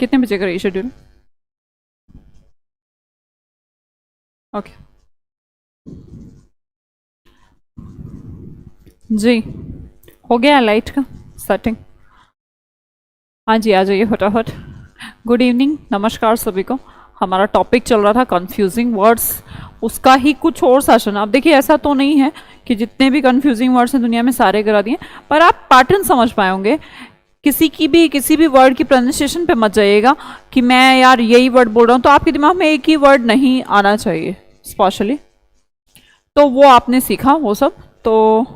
कितने बजे का शेड्यूल? ओके जी, हो गया लाइट का सेटिंग? हाँ जी, आ जाइए फटाफट। गुड इवनिंग, नमस्कार सभी को। हमारा टॉपिक चल रहा था कंफ्यूजिंग वर्ड्स, उसका ही कुछ और सेशन। अब देखिए, ऐसा तो नहीं है कि जितने भी कंफ्यूजिंग वर्ड्स हैं दुनिया में सारे करा दिए, पर आप पैटर्न समझ पाए होंगे। किसी भी वर्ड की प्रोनाउंसिएशन पे मत जाइएगा कि मैं यार यही वर्ड बोल रहा हूँ, तो आपके दिमाग में एक ही वर्ड नहीं आना चाहिए स्पेशली। तो वो आपने सीखा वो सब, तो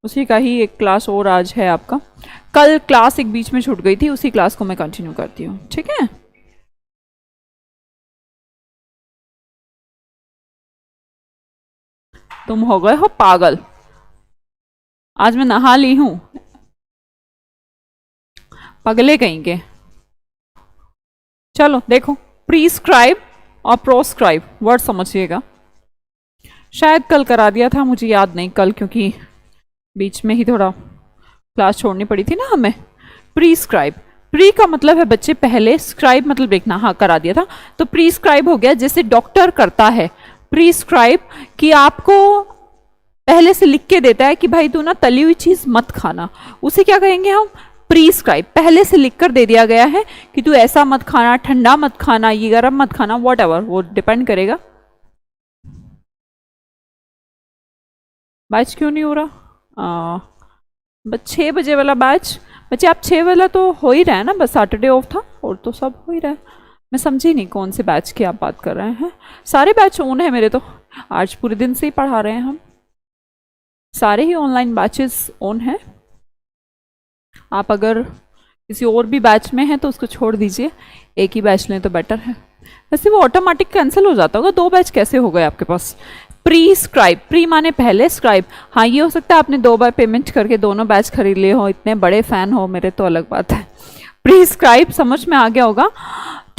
उसी का ही एक क्लास और आज है आपका। कल क्लास एक बीच में छूट गई थी, उसी क्लास को मैं कंटिन्यू करती हूँ, ठीक है? तुम हो गए हो पागल, आज मैं नहा ली हूँ। पगले कहीं के। चलो देखो, प्रीस्क्राइब और प्रोस्क्राइब वर्ड समझिएगा। शायद कल करा दिया था, मुझे याद नहीं कल, क्योंकि बीच में ही थोड़ा क्लास छोड़नी पड़ी थी ना हमें। प्रीस्क्राइब, प्री का मतलब है बच्चे पहले, स्क्राइब मतलब देखना। हाँ, करा दिया था। तो प्रीस्क्राइब हो गया जैसे डॉक्टर करता है प्रीस्क्राइब, कि आपको पहले से लिख के देता है कि भाई तू ना तली हुई चीज मत खाना, उसे क्या कहेंगे हम? प्रीस्क्राइब। पहले से लिख कर दे दिया गया है कि तू ऐसा मत खाना, ठंडा मत खाना, ये गर्म मत खाना, वॉट एवर, वो डिपेंड करेगा। बैच क्यों नहीं हो रहा? 6 बजे वाला बैच, बच्चे आप 6 वाला तो हो ही रहा है ना, बस सैटरडे ऑफ था और तो सब हो ही रहा है। मैं समझी नहीं कौन से बैच की आप बात कर रहे हैं। सारे बैच ऑन है मेरे तो, आज पूरे दिन से ही पढ़ा रहे हैं हम, सारे ही ऑनलाइन बैचेस ऑन हैं। आप अगर किसी और भी बैच में हैं तो उसको छोड़ दीजिए, एक ही बैच लें तो बेटर है। वैसे वो ऑटोमेटिक कैंसिल हो जाता होगा, 2 बैच कैसे हो गए आपके पास? प्रीस्क्राइब, प्री माने पहले, स्क्राइब हाँ ये हो सकता है आपने 2 बार पेमेंट करके दोनों बैच खरीद लिए हो, इतने बड़े फैन हो मेरे तो अलग बात है। प्रीस्क्राइब समझ में आ गया होगा।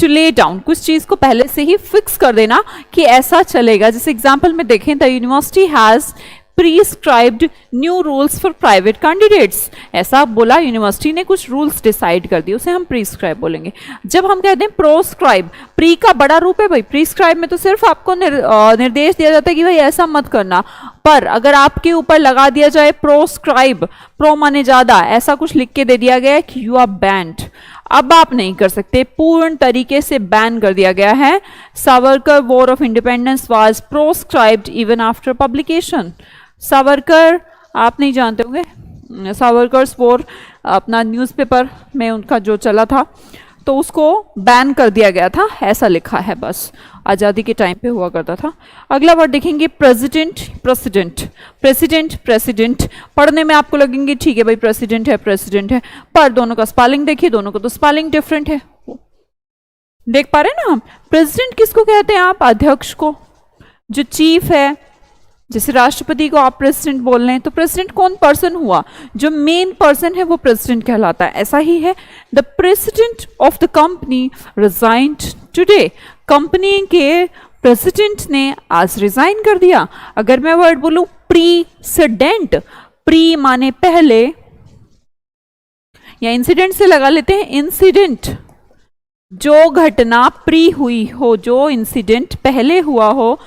टू ले डाउन, कुछ चीज को पहले से ही फिक्स कर देना कि ऐसा चलेगा। जैसे एग्जाम्पल में देखें, the university has prescribed new rules for private candidates. ऐसा बोला, यूनिवर्सिटी ने कुछ रूल्स डिसाइड कर दिए, उसे हम प्रीस्क्राइब बोलेंगे। जब हम कहते हैं प्रोस्क्राइब, प्री का बड़ा रूप है भाई, प्रीस्क्राइब में तो सिर्फ आपको निर्देश दिया जाता है कि भाई ऐसा मत करना, पर अगर आपके ऊपर लगा दिया जाए प्रोस्क्राइब, प्रो माने ज्यादा, ऐसा कुछ लिख के दे दिया गया है कि यू आर बैंड, अब आप नहीं कर सकते, पूर्ण तरीके से बैन कर दिया गया है। Savarkar war of independence was proscribed even after publication. Savarkar आप नहीं जानते होंगे, सावरकर वॉर अपना न्यूज़पेपर में उनका जो चला था तो उसको बैन कर दिया गया था, ऐसा लिखा है, बस आज़ादी के टाइम पे हुआ करता था। अगला वर्ड देखेंगे प्रेसिडेंट, प्रेसिडेंट, प्रेसिडेंट, प्रेसिडेंट। पढ़ने में आपको लगेंगे ठीक है भाई प्रेसिडेंट है प्रेसिडेंट है, पर दोनों का स्पेलिंग देखिए, दोनों का तो स्पेलिंग डिफरेंट है। देख पा रहे हैं ना हम? प्रेसिडेंट किसको कहते हैं आप? अध्यक्ष को, जो चीफ है। जैसे राष्ट्रपति को आप प्रेसिडेंट बोल रहे हैं, तो प्रेसिडेंट कौन पर्सन हुआ? जो मेन पर्सन है वो प्रेसिडेंट कहलाता है। ऐसा ही है, the president of the company resigned today. Company के प्रेसिडेंट ने आज रिजाइन कर दिया। अगर मैं वर्ड बोलूं प्रीसिडेंट, प्री माने पहले, या इंसिडेंट से लगा लेते हैं इंसिडेंट, जो घटना प्री हुई हो, जो इंसिडेंट पहले हुआ हो,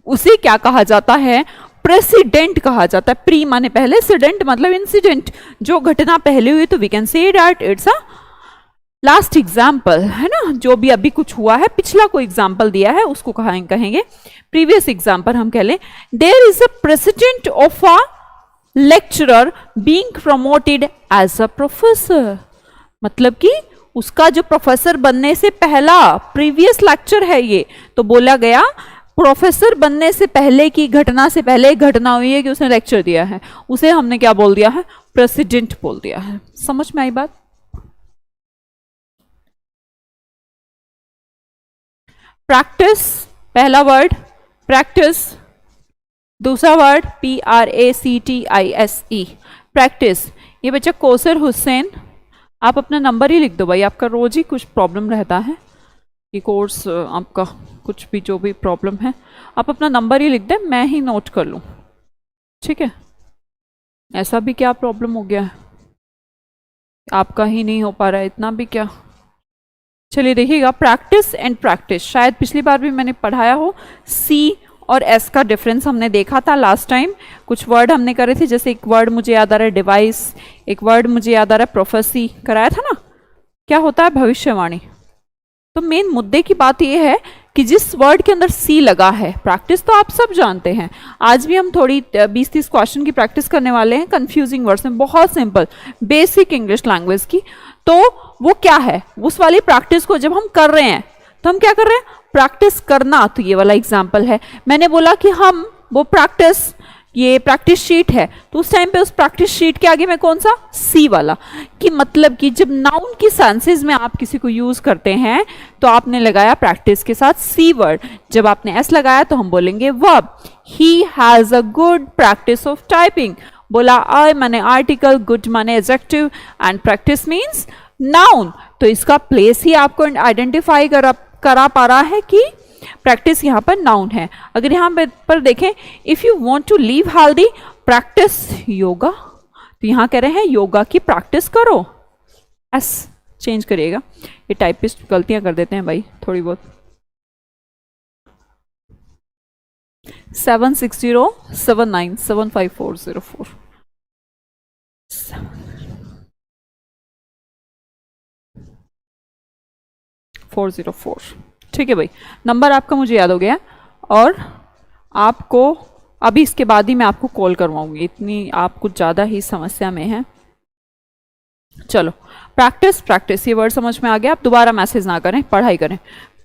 उसे क्या कहा जाता है? प्रेसिडेंट कहा जाता है। प्री माने पहले, सिडेंट मतलब इंसिडेंट, जो घटना पहले हुई, तो we can say that it's a last example, है ना? जो भी अभी कुछ हुआ है, पिछला कोई एग्जाम्पल दिया है उसको कहेंगे प्रीवियस एग्जाम्पल। हम कह लें there is a president of a lecturer being promoted as a professor, मतलब कि उसका जो प्रोफेसर बनने से पहला प्रीवियस लेक्चर है ये, तो बोला गया प्रोफेसर बनने से पहले की घटना से पहले घटना हुई है कि उसने लेक्चर दिया है, उसे हमने क्या बोल दिया है? प्रेसिडेंट बोल दिया है। समझ में आई बात? प्रैक्टिस, पहला वर्ड प्रैक्टिस, दूसरा वर्ड PRACTISE, प्रैक्टिस। ये बच्चा कौसर हुसैन, आप अपना नंबर ही लिख दो भाई, आपका रोज ही कुछ प्रॉब्लम रहता है कि कोर्स आपका कुछ भी जो भी प्रॉब्लम है, आप अपना नंबर ही लिख दें, मैं ही नोट कर लूँ, ठीक है? ऐसा भी क्या प्रॉब्लम हो गया है? आपका ही नहीं हो पा रहा है, इतना भी क्या? चलिए देखिएगा, प्रैक्टिस एंड प्रैक्टिस, शायद पिछली बार भी मैंने पढ़ाया हो। सी और एस का डिफरेंस हमने देखा था लास्ट टाइम। कुछ वर्ड हमने करे थे, जैसे एक वर्ड मुझे याद आ रहा है डिवाइस, एक वर्ड मुझे याद आ रहा है प्रोफेसी, कराया था ना। क्या होता है? भविष्यवाणी। तो मेन मुद्दे की बात यह है कि जिस वर्ड के अंदर सी लगा है, प्रैक्टिस तो आप सब जानते हैं। आज भी हम थोड़ी 20-30 क्वेश्चन की प्रैक्टिस करने वाले हैं कंफ्यूजिंग वर्ड्स में, बहुत सिंपल बेसिक इंग्लिश लैंग्वेज की। तो वो क्या है, उस वाली प्रैक्टिस को जब हम कर रहे हैं तो हम क्या कर रहे हैं? प्रैक्टिस करना। तो ये वाला एग्जाम्पल है, मैंने बोला कि हम वो प्रैक्टिस, ये प्रैक्टिस शीट है, तो उस टाइम पे उस प्रैक्टिस शीट के आगे में कौन सा? सी वाला। कि मतलब कि जब नाउन की सेंसेस में आप किसी को यूज करते हैं तो आपने लगाया प्रैक्टिस के साथ सी वर्ड। जब आपने एस लगाया तो हम बोलेंगे verb. He has a good practice of typing. बोला आई माने आर्टिकल, गुड माने adjective, and practice means noun. तो इसका प्लेस ही आपको आइडेंटिफाई करा पा रहा है कि प्रैक्टिस यहाँ पर नाउन है। अगर यहाँ पर देखें, if you want to live healthy practice yoga, तो यहाँ कह रहे हैं योगा की प्रैक्टिस करो। एस चेंज करिएगा, ये टाइपिस्ट गलतियां कर देते हैं भाई थोड़ी बहुत। 7607975404 404। ठीक है भाई, नंबर आपका मुझे याद हो गया। और आपको अभी इसके बाद ही मैं आपको कॉल करवाऊंगी, इतनी आप कुछ ज़्यादा ही समस्या में हैं। चलो, प्रैक्टिस प्रैक्टिस, ये वर्ड समझ में आ गया। आप दोबारा मैसेज ना करें, पढ़ाई करें।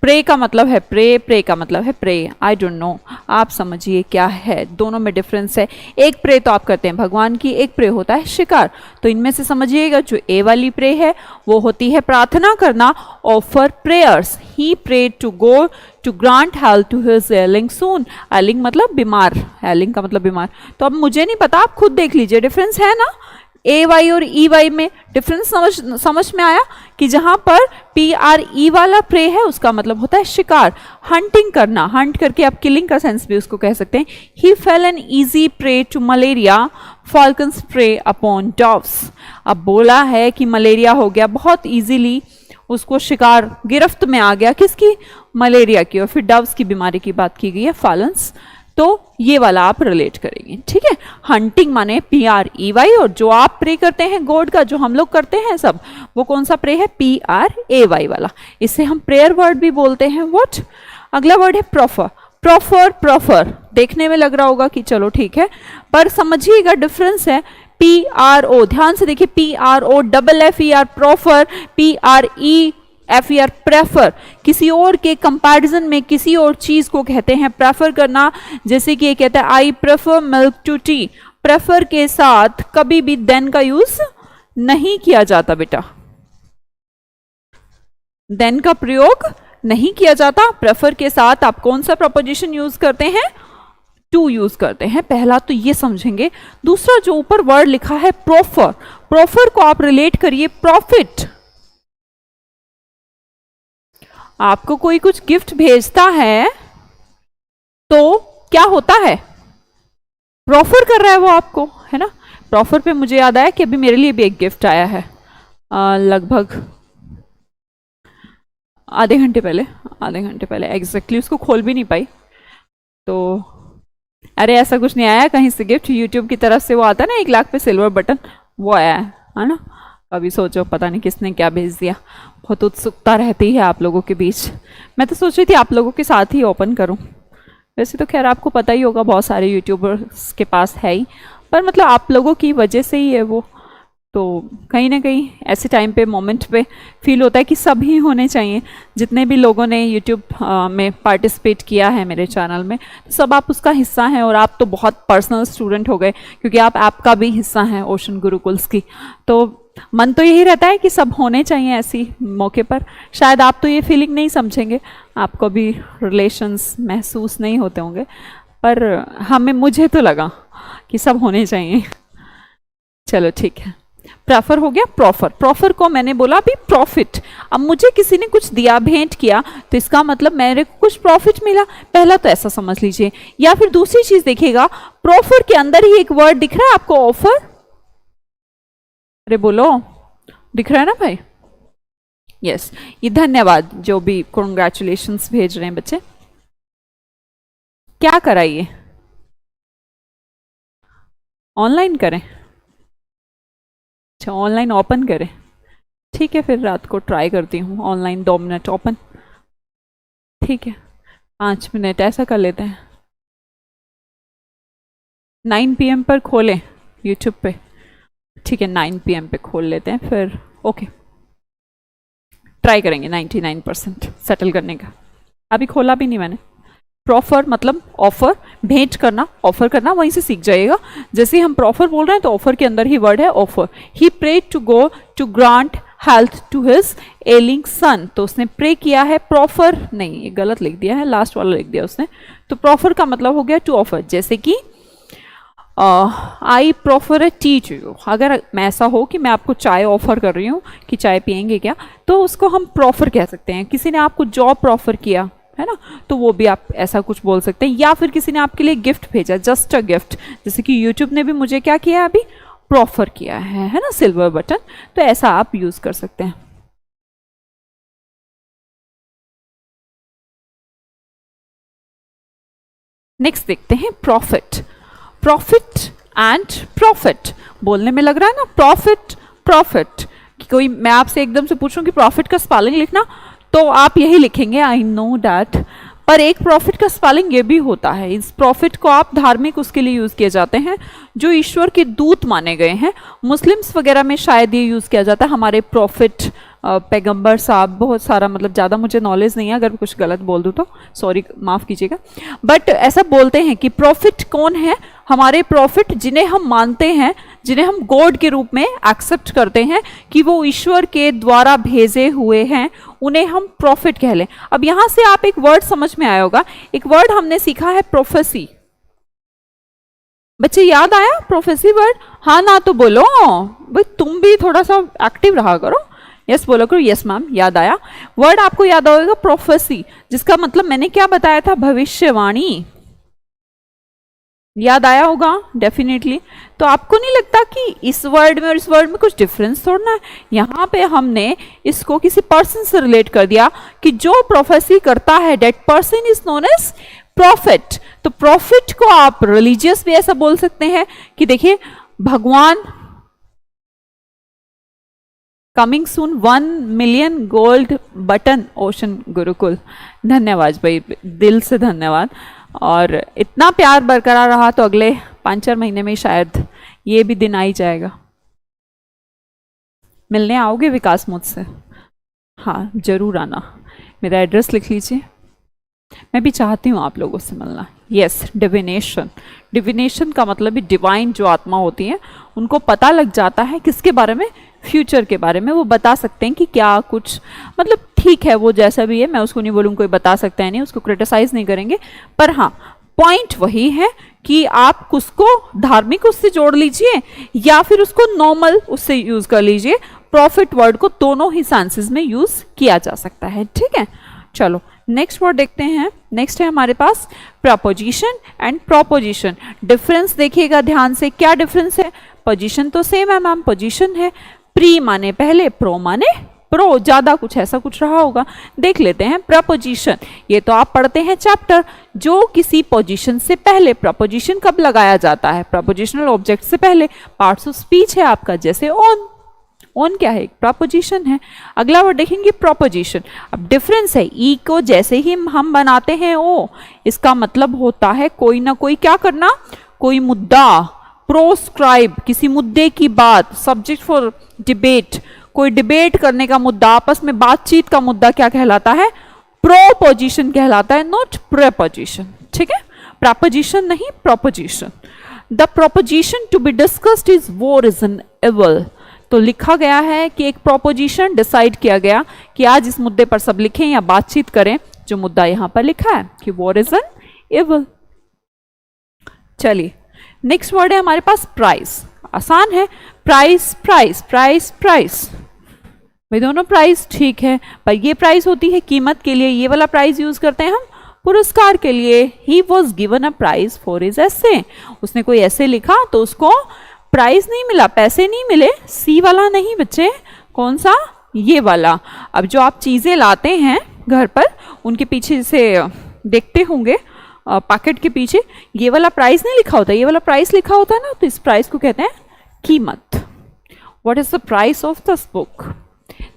प्रे का मतलब है प्रे, प्रे का मतलब है प्रे। आई डोंट नो, आप समझिए क्या है, दोनों में डिफरेंस है। एक प्रे तो आप करते हैं भगवान की, एक प्रे होता है शिकार। तो इनमें से समझिएगा, जो ए वाली प्रे है वो होती है प्रार्थना करना, offer prayers. He pray to go to grant health to his ailing son. Ailing मतलब बीमार, एलिंग का मतलब बीमार। तो अब मुझे नहीं पता, आप खुद देख लीजिए, डिफरेंस है ना। ए वाई और ई वाई में डिफरेंस समझ में आया कि जहां पर पी आर ई वाला प्रे है उसका मतलब होता है शिकार, हंटिंग करना। हंट करके आप किलिंग का सेंस भी उसको कह सकते हैं। He fell an easy prey to malaria, falcons prey upon doves. अब बोला है कि मलेरिया हो गया, बहुत इजीली उसको शिकार गिरफ्त में आ गया, किसकी? मलेरिया की। और फिर डव्स की बीमारी की बात की गई है, फॉल्कन्स। तो ये वाला आप रिलेट करेंगे, ठीक है। हंटिंग माने पी आर ई वाई, और जो आप प्रे करते हैं गॉड का, जो हम लोग करते हैं सब, वो कौन सा प्रे है? पी आर ए वाई वाला। इसे हम प्रेयर वर्ड भी बोलते हैं। व्हाट? अगला वर्ड है प्रोफर। प्रोफर प्रोफर देखने में लग रहा होगा कि चलो ठीक है, पर समझिएगा डिफरेंस है। पी आर ओ, ध्यान से देखिए, P R O double F E R proffer, P R E F E R prefer. किसी और के कंपैरिजन में किसी और चीज को कहते हैं प्रेफर करना। जैसे कि ये कहता है I prefer milk to tea. Prefer के साथ कभी भी देन का यूज नहीं किया जाता बेटा, देन का प्रयोग नहीं किया जाता। प्रेफर के साथ आप कौन सा प्रपोजिशन यूज करते हैं? टू यूज करते हैं। पहला तो ये समझेंगे। दूसरा, जो ऊपर वर्ड लिखा है प्रोफर, प्रोफर को आप रिलेट करिए प्रॉफिट। आपको कोई कुछ गिफ्ट भेजता है तो क्या होता है? प्रोफर कर रहा है वो आपको, है ना। प्रोफर पे मुझे याद आया कि अभी मेरे लिए भी एक गिफ्ट आया है, लगभग आधे घंटे पहले एग्जैक्टली। उसको खोल भी नहीं पाई। तो अरे ऐसा कुछ नहीं आया कहीं से गिफ्ट, यूट्यूब की तरफ से वो आता है ना 1 लाख पे सिल्वर बटन, वो आया है ना। अभी सोचो पता नहीं किसने क्या भेज दिया। बहुत उत्सुकता रहती है आप लोगों के बीच। मैं तो सोच रही थी आप लोगों के साथ ही ओपन करूं। वैसे तो खैर आपको पता ही होगा, बहुत सारे यूट्यूबर्स के पास है ही, पर मतलब आप लोगों की वजह से ही है वो। तो कहीं ना कहीं ऐसे टाइम पे, मोमेंट पे फील होता है कि सब ही होने चाहिए। जितने भी लोगों ने यूट्यूब में पार्टिसिपेट किया है मेरे चैनल में, तो सब आप उसका हिस्सा हैं। और आप तो बहुत पर्सनल स्टूडेंट हो गए, क्योंकि आप ऐप का भी हिस्सा हैं ओशन गुरुकुल्स की। तो मन तो यही रहता है कि सब होने चाहिए ऐसी मौके पर। शायद आप तो ये फीलिंग नहीं समझेंगे, आपको भी रिलेशंस महसूस नहीं होते होंगे, पर मुझे तो लगा कि सब होने चाहिए। चलो ठीक है, प्रेफर हो गया। प्रोफर, प्रोफर को मैंने बोला अभी प्रॉफिट। अब मुझे किसी ने कुछ दिया, भेंट किया, तो इसका मतलब मेरे को कुछ प्रॉफिट मिला। पहला तो ऐसा समझ लीजिए। या फिर दूसरी चीज देखिएगा, प्रोफर के अंदर ही एक वर्ड दिख रहा है आपको, ऑफर। अरे बोलो, दिख रहा है ना भाई? यस, ये धन्यवाद जो भी कॉन्ग्रेचुलेशंस भेज रहे हैं बच्चे। क्या कराइए, ऑनलाइन करें? अच्छा, ऑनलाइन ओपन करें, ठीक है, फिर रात को ट्राई करती हूँ ऑनलाइन 2 मिनट ओपन। ठीक है, 5 मिनट ऐसा कर लेते हैं, 9 PM पर खोलें यूट्यूब पे। ठीक है, 9 PM पे खोल लेते हैं फिर। ओके, ट्राई करेंगे 99% सेटल करने का। अभी खोला भी नहीं मैंने। प्रॉफर मतलब ऑफर, भेंट करना, ऑफर करना, वहीं से सीख जाइएगा। जैसे ही हम प्रॉफर बोल रहे हैं तो ऑफर के अंदर ही वर्ड है offer. He prayed to go to grant health to his ailing son, तो उसने प्रे किया है। प्रॉफर नहीं, ये गलत लिख दिया है, लास्ट वाला लिख दिया उसने। तो प्रॉफर का मतलब हो गया टू ऑफर। जैसे कि I proffer a tea to you, अगर ऐसा हो कि मैं आपको चाय ऑफर कर रही हूँ कि चाय पियेंगे क्या, तो उसको हम प्रॉफर कह सकते हैं। किसी ने आपको जॉब प्रॉफर किया है ना, तो वो भी आप ऐसा कुछ बोल सकते हैं। या फिर किसी ने आपके लिए गिफ्ट भेजा, जस्ट अ गिफ्ट, जैसे कि यूट्यूब ने भी मुझे क्या किया अभी, प्रॉफर किया है ना, सिल्वर बटन, तो ऐसा आप यूज कर सकते हैं। नेक्स्ट देखते हैं प्रॉफिट। प्रॉफिट एंड प्रॉफिट, बोलने में लग रहा है ना प्रॉफिट प्रॉफिट, कि कोई मैं आपसे एकदम से पूछूं कि प्रॉफिट का स्पेलिंग लिखना, तो आप यही लिखेंगे, आई नो डैट। पर एक प्रॉफिट का स्पेलिंग ये भी होता है। इस प्रॉफिट को आप धार्मिक उसके लिए यूज किए जाते हैं जो ईश्वर के दूत माने गए हैं। मुस्लिम्स वगैरह में शायद ये यूज किया जाता है, हमारे प्रॉफिट पैगंबर साहब, बहुत सारा, मतलब ज़्यादा मुझे नॉलेज नहीं है, अगर कुछ गलत बोल दूँ तो सॉरी, माफ़ कीजिएगा। बट ऐसा बोलते हैं कि प्रॉफिट कौन है, हमारे प्रॉफिट जिन्हें हम मानते हैं, जिन्हें हम गॉड के रूप में एक्सेप्ट करते हैं कि वो ईश्वर के द्वारा भेजे हुए हैं, उन्हें हम प्रॉफिट कह लें। अब यहाँ से आप एक वर्ड समझ में आया होगा, एक वर्ड हमने सीखा है प्रोफेसी। बच्चे याद आया प्रोफेसी वर्ड? हाँ ना तो बोलो भाई, तुम भी थोड़ा सा एक्टिव रहा करो। यस बोलो करो, यस मैम, याद आया। वर्ड आपको याद होगा प्रोफेसी, जिसका मतलब मैंने क्या बताया था, भविष्यवाणी। याद आया होगा डेफिनेटली। तो आपको नहीं लगता कि इस वर्ड में और इस वर्ड में कुछ डिफरेंस थोड़ा है? यहाँ पे हमने इसको किसी पर्सन से रिलेट कर दिया कि जो प्रोफेसी करता है, that person is known as prophet. तो प्रॉफिट को आप रिलीजियस भी ऐसा बोल सकते हैं कि देखिए, भगवान coming soon 1 million gold button ocean Gurukul, धन्यवाद भाई, दिल से धन्यवाद। और इतना प्यार बरकरार रहा तो अगले 5-4 महीने में शायद ये भी दिन आ ही जाएगा। मिलने आओगे विकास मुझसे? हाँ जरूर आना, मेरा एड्रेस लिख लीजिए। मैं भी चाहती हूँ आप लोगों से मिलना। Yes, divination. डिविनेशन का मतलब भी डिवाइन जो आत्मा होती है, उनको पता लग जाता है किसके बारे में, फ्यूचर के बारे में। वो बता सकते हैं कि क्या कुछ, मतलब ठीक है वो जैसा भी है, मैं उसको नहीं बोलूँ कोई बता सकता है नहीं, उसको क्रिटिसाइज नहीं करेंगे। पर हाँ, पॉइंट वही है कि आप उसको धार्मिक उससे जोड़ लीजिए या फिर उसको नॉर्मल उससे यूज कर लीजिए। प्रॉफिट वर्ड को दोनों ही सेंसेस में यूज किया जा सकता है। ठीक है, चलो नेक्स्ट वर्ड देखते हैं। नेक्स्ट है हमारे पास प्रपोजिशन एंड प्रोपोजिशन। डिफरेंस देखिएगा ध्यान से, क्या डिफरेंस है? पोजीशन तो सेम है मैम, पोजीशन है। प्री माने पहले, प्रो माने प्रो, ज्यादा कुछ ऐसा कुछ रहा होगा। देख लेते हैं प्रपोजिशन। ये तो आप पढ़ते हैं चैप्टर, जो किसी पोजीशन से पहले। प्रपोजिशन कब लगाया जाता है? प्रपोजिशनल ऑब्जेक्ट से पहले। पार्ट्स ऑफ स्पीच है आपका, जैसे ऑन। ऑन क्या है? एक प्रपोजिशन है। अगला वर्ड देखेंगे प्रोपोजिशन। अब डिफरेंस है, ई को जैसे ही हम बनाते हैं ओ, इसका मतलब होता है कोई ना कोई क्या करना, कोई मुद्दा, प्रोस्क्राइब, किसी मुद्दे की बात, सब्जेक्ट फॉर डिबेट, कोई डिबेट करने का मुद्दा, आपस में बातचीत का मुद्दा क्या कहलाता है? प्रोपोजिशन कहलाता है, नॉट प्रेपोजिशन। ठीक है, प्रपोजिशन नहीं, proposition. The proposition to be discussed is war is an evil. तो लिखा गया है कि एक प्रोपोजिशन डिसाइड किया गया कि आज इस मुद्दे पर सब लिखें या बातचीत करें। जो मुद्दा यहां पर लिखा है कि वॉर इज एन एविल। चलिए नेक्स्ट वर्ड है हमारे पास प्राइस। आसान है, प्राइस प्राइस प्राइस प्राइस, भाई दोनों प्राइस ठीक है, पर ये प्राइस होती है कीमत के लिए, ये वाला प्राइस यूज करते हैं हम पुरस्कार के लिए। He was given a prize for his essay. उसने कोई ऐसे लिखा तो उसको प्राइज नहीं मिला, पैसे नहीं मिले। सी वाला नहीं बच्चे, कौन सा? ये वाला। अब जो आप चीज़ें लाते हैं घर पर, उनके पीछे से देखते होंगे पैकेट के पीछे ये वाला प्राइस नहीं लिखा होता, ये वाला प्राइस लिखा होता है ना, तो इस प्राइस को कहते हैं कीमत। What is the price of this book?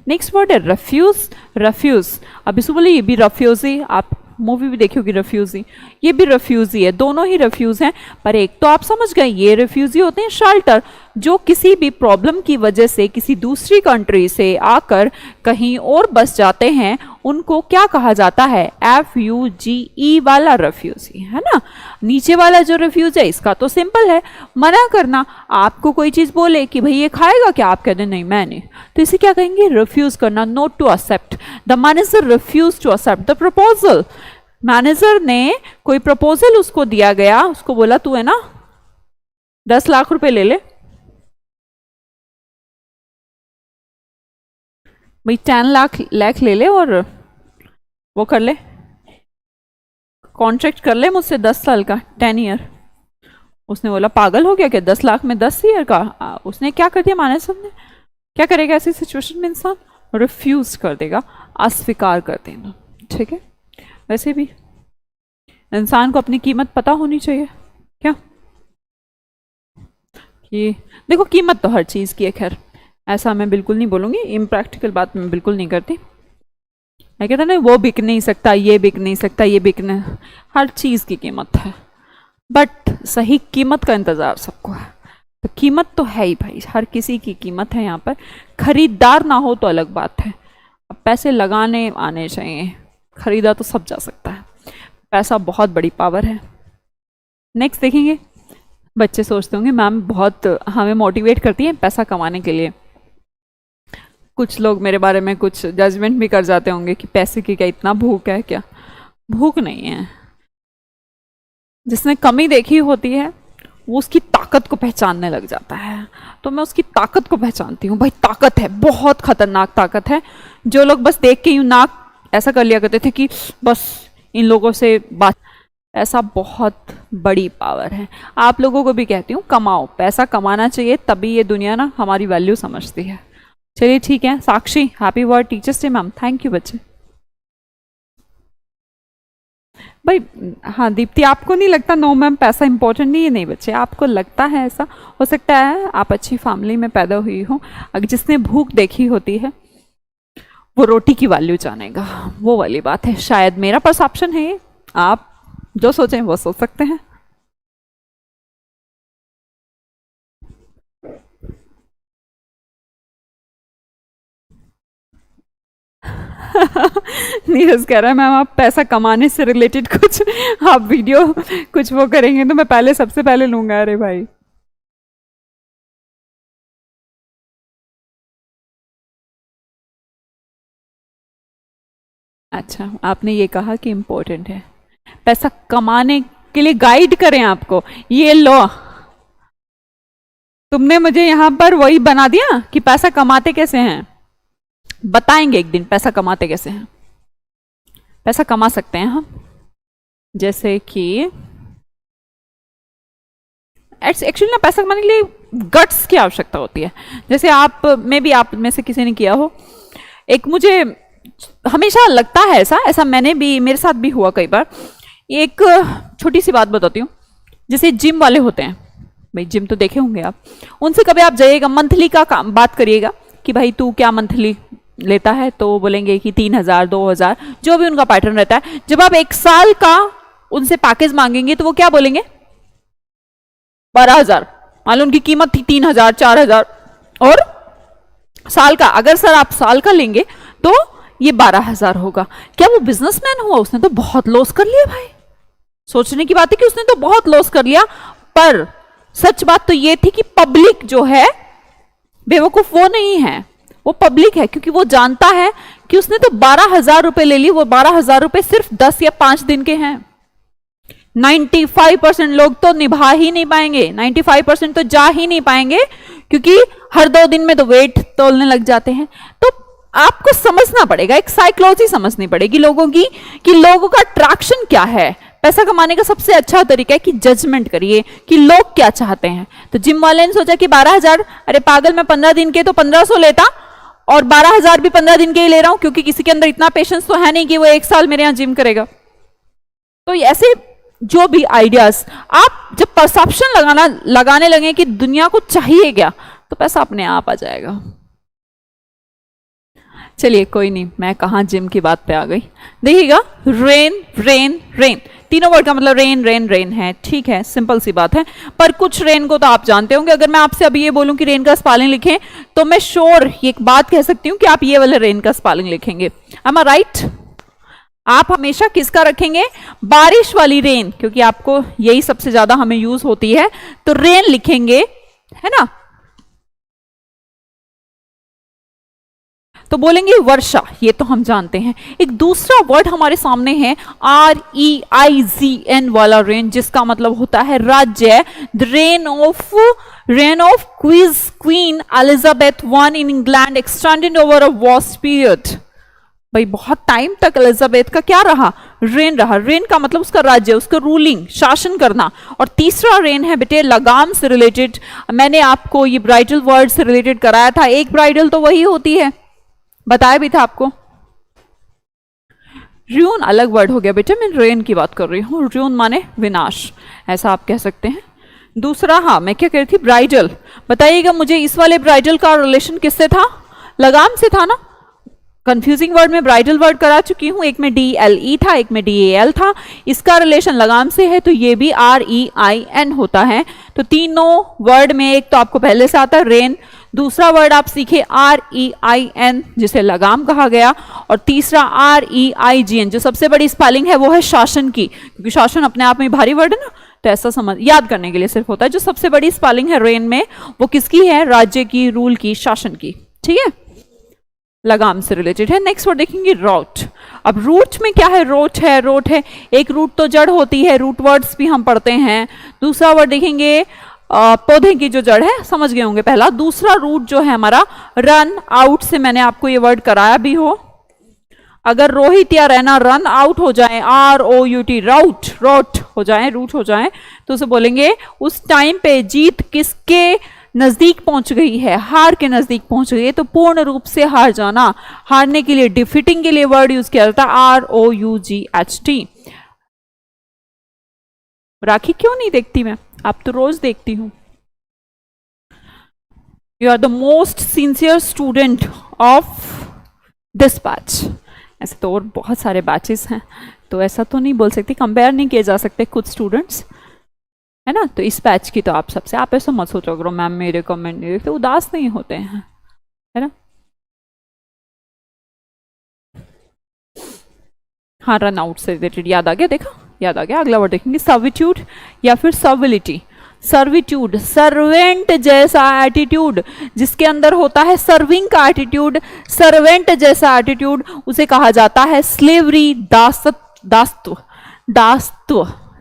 Next word है रफ्यूज। रफ्यूज, अब इसको बोले ये भी रफ्यूजी, आप मूवी भी देखी होगी रफ्यूजी, ये भी रफ्यूजी है, दोनों ही रफ्यूज हैं। पर एक तो आप समझ गए, ये रफ्यूजी होते हैं शेल्टर, जो किसी भी प्रॉब्लम की वजह से किसी दूसरी कंट्री से आकर कहीं और बस जाते हैं, उनको क्या कहा जाता है? FUGE वाला रफ्यूजी, है ना। नीचे वाला जो रफ्यूज है इसका तो सिंपल है, मना करना। आपको कोई चीज बोले कि भाई ये खाएगा क्या, आप कहते नहीं मैं नहीं, तो इसे क्या कहेंगे? रिफ्यूज करना, not to accept. The manager refuse to accept the proposal. Manager ने कोई प्रपोजल उसको दिया गया, उसको बोला तू है ना 10 लाख रुपए ले ले, भाई 10 लाख ले ले और वो कर ले, कॉन्ट्रैक्ट कर ले मुझसे 10 साल का, 10 ईयर। उसने बोला पागल हो गया क्या, 10 लाख में 10 ईयर का? उसने क्या कर दिया मैनेजर ने? क्या करेगा ऐसी सिचुएशन में? इंसान रिफ्यूज कर देगा, अस्वीकार कर देना, ठीक है। वैसे भी इंसान को अपनी कीमत पता होनी चाहिए क्या, कि देखो कीमत तो हर चीज़ की है। खैर ऐसा मैं बिल्कुल नहीं बोलूँगी, इम्प्रैक्टिकल बात मैं बिल्कुल नहीं करती। मैं कहता ना वो बिक नहीं सकता, ये बिक नहीं सकता, ये बिकने, हर चीज़ की कीमत है, बट सही कीमत का इंतज़ार सबको है। तो कीमत तो है ही भाई, हर किसी की कीमत है यहाँ पर। खरीदार ना हो तो अलग बात है, अब पैसे लगाने आने चाहिए, खरीदा तो सब जा सकता है। पैसा बहुत बड़ी पावर है। नेक्स्ट देखेंगे, बच्चे सोचते होंगे मैम बहुत हमें मोटिवेट करती है पैसा कमाने के लिए। कुछ लोग मेरे बारे में कुछ जजमेंट भी कर जाते होंगे कि पैसे की क्या इतना भूख है क्या? भूख नहीं है। जिसने कमी देखी होती है वो उसकी ताकत को पहचानने लग जाता है। तो मैं उसकी ताकत को पहचानती हूँ, भाई ताकत है, बहुत खतरनाक ताकत है। जो लोग बस देख के यूं नाक ऐसा कर लिया करते थे कि बस इन लोगों से बात, ऐसा बहुत बड़ी पावर है। आप लोगों को भी कहती हूँ कमाओ, पैसा कमाना चाहिए, तभी ये दुनिया ना हमारी वैल्यू समझती है। चलिए ठीक है, Sakshi happy World Teachers' Day ma'am. Thank you बच्चे। भाई हाँ दीप्ति, आपको नहीं लगता नो मैम पैसा इंपॉर्टेंट नहीं है? नहीं बच्चे, आपको लगता है ऐसा, हो सकता है आप अच्छी फैमिली में पैदा हुई हो। अगर जिसने भूख देखी होती है वो रोटी की वैल्यू जानेगा, वो वाली बात है। शायद मेरा परसेप्शन है ये, आप जो सोचें वो सोच सकते हैं। नीरज कह रहा है मैम आप पैसा कमाने से रिलेटेड कुछ आप वीडियो कुछ वो करेंगे तो मैं पहले सबसे पहले लूंगा। अरे भाई अच्छा, आपने ये कहा कि इम्पोर्टेंट है पैसा कमाने के लिए गाइड करें आपको, ये लो तुमने मुझे यहां पर वही बना दिया कि पैसा कमाते कैसे हैं। बताएंगे एक दिन पैसा कमाते कैसे हैं। पैसा कमा सकते हैं हम, जैसे कि एक्चुअली ना पैसा कमाने के लिए गट्स की आवश्यकता होती है। जैसे आप में से किसी ने किया हो, एक मुझे हमेशा लगता है ऐसा मैंने भी, मेरे साथ भी हुआ कई बार। एक छोटी सी बात बताती हूँ, जैसे जिम वाले होते हैं, भाई जिम तो देखे होंगे आप, उनसे कभी आप जाइएगा मंथली का काम बात करिएगा कि भाई तू क्या मंथली लेता है, तो वो बोलेंगे कि 3000 2000 जो भी उनका पैटर्न रहता है। जब आप 1 साल का उनसे पैकेज मांगेंगे तो वो क्या बोलेंगे? 12,000। मान लो उनकी कीमत थी 3,000 4,000, और साल का, अगर सर आप साल का लेंगे तो ये 12,000 होगा। क्या वो बिजनेसमैन हुआ? उसने तो बहुत लॉस कर लिया भाई। सोचने की बात है कि उसने तो बहुत लॉस कर लिया, पर सच बात तो ये थी कि पब्लिक जो है बेवकूफ वो नहीं है, वो पब्लिक है, क्योंकि वो जानता है कि उसने तो 12,000 रुपए ले लिए। वो 12,000 रुपए सिर्फ 10 या 5 दिन के हैं। 95% लोग तो निभा ही नहीं पाएंगे, 95% तो जा ही नहीं पाएंगे, क्योंकि हर 2 दिन में तो वेट तोलने लग जाते हैं। तो आपको समझना पड़ेगा, एक साइकोलॉजी समझनी पड़ेगी लोगों की, कि लोगों का अट्रैक्शन क्या है। पैसा कमाने का सबसे अच्छा तरीका है कि जजमेंट करिए कि लोग क्या चाहते हैं। तो जिम वाले ने सोचा कि 12,000, अरे पागल मैं 15 दिन के तो 1500 लेता, और 12,000 भी 15 दिन के ही ले रहा हूं, क्योंकि किसी के अंदर इतना पेशेंस तो है नहीं कि वो 1 साल मेरे यहां जिम करेगा। तो ऐसे जो भी आइडियाज, आप जब परसेप्शन लगाने लगे कि दुनिया को चाहिए क्या, तो पैसा अपने आप आ जाएगा। चलिए कोई नहीं, मैं कहाँ जिम की बात पे आ गई। देखिएगा, रेन रेन रेन, तीनों वर्ड का मतलब रेन रेन रेन है, ठीक है, सिंपल सी बात है। पर कुछ रेन को तो आप जानते होंगे। अगर मैं आपसे अभी ये बोलूं कि रेन का स्पेलिंग लिखें, तो मैं श्योर ये एक बात कह सकती हूँ कि आप ये वाले रेन का स्पेलिंग लिखेंगे। एम आई राइट? आप हमेशा किसका रखेंगे? बारिश वाली रेन, क्योंकि आपको यही सबसे ज्यादा हमें यूज होती है, तो रेन लिखेंगे, है ना। तो बोलेंगे वर्षा, ये तो हम जानते हैं। एक दूसरा वर्ड हमारे सामने है REIGN वाला रेन, जिसका मतलब होता है राज्य। The rain of queen Elizabeth one in England extended over a vast period. भाई बहुत टाइम तक एलिजाबेथ का क्या रहा? रेन रहा। रेन का मतलब उसका राज्य, उसका रूलिंग, शासन करना। और तीसरा रेन है बेटे लगाम से रिलेटेड। मैंने आपको ये ब्राइडल वर्ड से रिलेटेड कराया था। एक ब्राइडल तो वही होती है, बताया भी था आपको। र्यून अलग वर्ड हो गया बेटे, मैं रेन की बात कर रही हूँ। र्यून माने विनाश, ऐसा आप कह सकते हैं। दूसरा, हाँ मैं क्या कह रही थी, ब्राइडल। बताइएगा मुझे, इस वाले ब्राइडल का रिलेशन किससे था? लगाम से था ना। कंफ्यूजिंग वर्ड में ब्राइडल वर्ड करा चुकी हूं, एक में DLE था, एक में DAL था। इसका रिलेशन लगाम से है, तो ये भी REIN होता है। तो तीनों वर्ड में एक तो आपको पहले से आता है रेन, दूसरा वर्ड आप सीखे REIN जिसे लगाम कहा गया, और तीसरा REIGN जो सबसे बड़ी स्पेलिंग है वो है शासन की, क्योंकि शासन अपने आप में भारी वर्ड है ना, तो ऐसा समझ याद करने के लिए सिर्फ होता है। जो सबसे बड़ी स्पेलिंग है रेन में वो किसकी है? राज्य की, रूल की, शासन की, ठीक है, लगाम से रिलेटेड है। नेक्स्ट वर्ड देखेंगे रूट। अब रूट में क्या है? रोट है। एक रूट तो जड़ होती है, रूट वर्ड्स भी हम पढ़ते हैं। दूसरा वर्ड देखेंगे पौधे की जो जड़ है, समझ गए होंगे पहला। दूसरा रूट जो है हमारा रन आउट से, मैंने आपको ये वर्ड कराया भी हो। अगर रोहित या रैना रन आउट हो जाए, ROUT रोट हो जाए, रूट हो जाए, तो उसे बोलेंगे उस टाइम पे जीत किसके नजदीक पहुंच गई है? हार के नजदीक पहुंच गई है। तो पूर्ण रूप से हार जाना, हारने के लिए, डिफीटिंग के लिए वर्ड यूज किया जाता है ROUGHT। राखी क्यों नहीं देखती मैं? आप तो रोज देखती हूं। You are the most sincere student of this batch. ऐसे तो और बहुत सारे बैचेस हैं, तो ऐसा तो नहीं बोल सकती, कंपेयर नहीं किए जा सकते कुछ स्टूडेंट्स, है ना। तो इस बैच की तो आप सबसे, आप ऐसा मत सोचो करो मैम मेरे कमेंट नहीं देखते, उदास नहीं होते हैं, है ना। हाँ, रन आउट से रिलेटेड याद आ गया, देखा, याद आ गया। अगला वर्ड देखेंगे सर्विट्यूड या फिर सर्विलिटी। सर्विट्यूड, सर्वेंट जैसा एटीट्यूड, जिसके अंदर होता है सर्विंग का एटीट्यूड, सर्वेंट जैसा एटीट्यूड, उसे कहा जाता है स्लेवरी, दासत्व,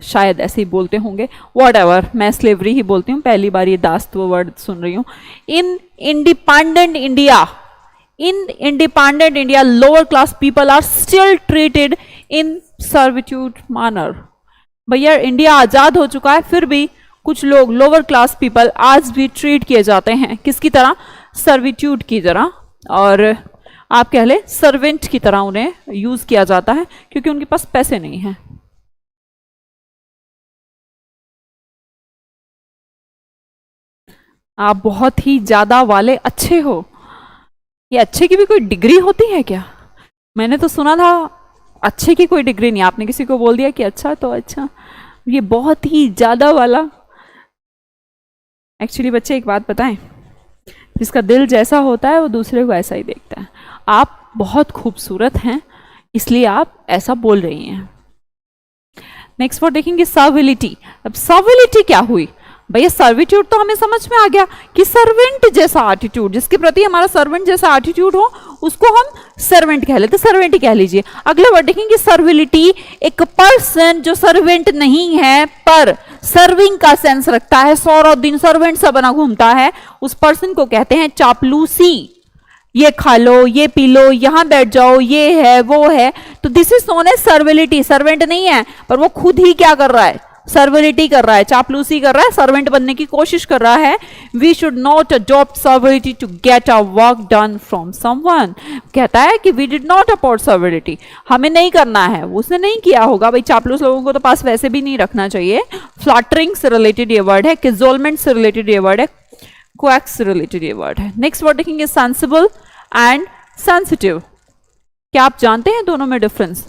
शायद ऐसे ही बोलते होंगे, व्हाटएवर, मैं स्लेवरी ही बोलती हूँ, पहली बार ये दासत्व वर्ड सुन रही हूँ। In independent India lower class people are still treated in servitude manner. भैया इंडिया आजाद हो चुका है, फिर भी कुछ लोग लोअर क्लास पीपल आज भी ट्रीट किए जाते हैं किसकी तरह? सर्विट्यूड की तरह, और आप कह ले सर्वेंट की तरह उन्हें यूज किया जाता है, क्योंकि उनके पास पैसे नहीं है। आप बहुत ही ज्यादा वाले अच्छे हो। ये अच्छे की भी कोई डिग्री होती है क्या? मैंने तो सुना था अच्छे की कोई डिग्री नहीं। आपने किसी को बोल दिया कि अच्छा तो अच्छा, ये बहुत ही ज्यादा वाला। एक्चुअली बच्चे एक बात बताएं, जिसका दिल जैसा होता है वो दूसरे को ऐसा ही देखता है। आप बहुत खूबसूरत हैं, इसलिए आप ऐसा बोल रही हैं। नेक्स्ट वर्ड देखेंगे सर्विलिटी। अब सर्विलिटी क्या हुई भैया? सर्विट्यूड तो हमें समझ में आ गया कि सर्वेंट जैसा एटीट्यूड, जिसके प्रति हमारा सर्वेंट जैसा एटीट्यूड हो उसको हम सर्वेंट कह लेते, सर्वेंट ही कह लीजिए। अगला वर्ड देखेंगे सर्विलिटी। एक पर्सन जो सर्वेंट नहीं है पर सर्विंग का सेंस रखता है, सारा दिन सर्वेंट सा बना घूमता है, उस पर्सन को कहते हैं चापलूसी। ये खा लो, ये पी लो, यहां बैठ जाओ, ये है वो है, तो this is known as servility. Servant नहीं है पर वो खुद ही क्या कर रहा है? सर्वरिटी कर रहा है, चापलूसी कर रहा है, सर्वेंट बनने की कोशिश कर रहा है। We should not adopt severity to get a work done from someone. कहता है कि वी डिड नॉट अपोर्ट सर्वरिटी, हमें नहीं करना है, उसने नहीं किया होगा भाई। चापलूस लोगों को तो पास वैसे भी नहीं रखना चाहिए। फ्लैटरिंग से रिलेटेड ये वर्ड है, किजोलमेंट से रिलेटेड ये वर्ड है, क्वैक्स से रिलेटेड ये वर्ड है। नेक्स्ट वर्ड देखेंगे सेंसिबल एंड सेंसिटिव। क्या आप जानते हैं दोनों में difference?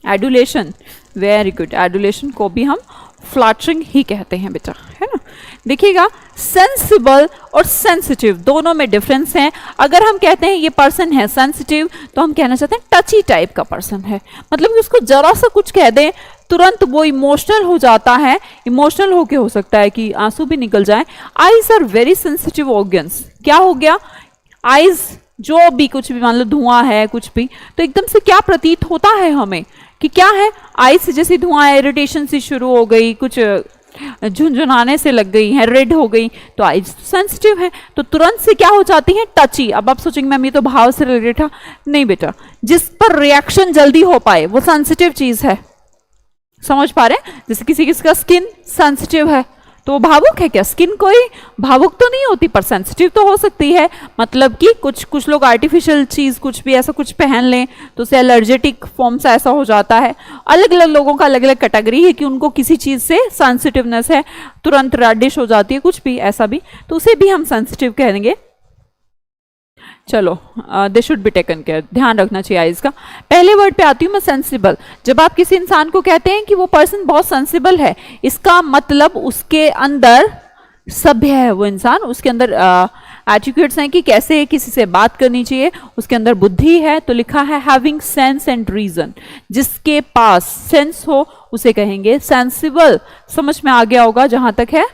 Adulation, very good, adulation को भी हम फ्लैटरिंग ही कहते हैं बेटा, है ना। देखिएगा सेंसिबल और सेंसिटिव दोनों में डिफरेंस है। अगर हम कहते हैं ये पर्सन है सेंसिटिव, तो हम कहना चाहते हैं टची टाइप का पर्सन है, मतलब कि उसको जरा सा कुछ कह दें तुरंत वो इमोशनल हो जाता है। इमोशनल होके हो सकता है कि आंसू भी निकल जाए। Eyes are very sensitive organs. क्या हो गया? आईज जो भी कुछ भी, मान लो धुआं है कुछ भी, तो एकदम से क्या प्रतीत होता है हमें कि क्या है? आईज से जैसे धुआं, इरिटेशन से शुरू हो गई, कुछ झुंझुनाने से लग गई है, रेड हो गई, तो आईज सेंसिटिव है, तो तुरंत से क्या हो जाती है? टची। अब आप सोचेंगे मैम ये तो भाव से रिलेटेड था। नहीं बेटा, जिस पर रिएक्शन जल्दी हो पाए वो सेंसिटिव चीज है। समझ पा रहे हैं? जैसे किसी किसी का स्किन सेंसिटिव है तो वो भावुक है क्या? स्किन कोई भावुक तो नहीं होती पर सेंसिटिव तो हो सकती है। मतलब कि कुछ लोग आर्टिफिशियल चीज कुछ भी ऐसा कुछ पहन लें तो उसे एलर्जेटिक फॉर्म से ऐसा हो जाता है। अलग अलग लोगों का अलग अलग कैटेगरी है कि उनको किसी चीज से सेंसिटिवनेस है, तुरंत रेडिश हो जाती है, कुछ भी ऐसा भी, तो उसे भी हम सेंसिटिव कहेंगे। चलो, they should be taken care, ध्यान रखना चाहिए आइज का। पहले वर्ड पे आती हूँ मैं, सेंसिबल। जब आप किसी इंसान को कहते हैं कि वो पर्सन बहुत सेंसिबल है, इसका मतलब उसके अंदर सभ्य है वो इंसान, उसके अंदर एटिट्यूड्स हैं कि कैसे किसी से बात करनी चाहिए, उसके अंदर बुद्धि है। तो लिखा है हैविंग सेंस एंड रीजन, जिसके पास सेंस हो उसे कहेंगे सेंसिबल। समझ में आ गया होगा जहां तक है।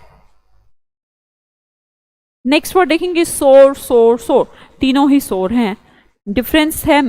नेक्स्ट वर्ड देखेंगे सोर, सोर, सोर। तीनों ही सोर हैं। डिफरेंस है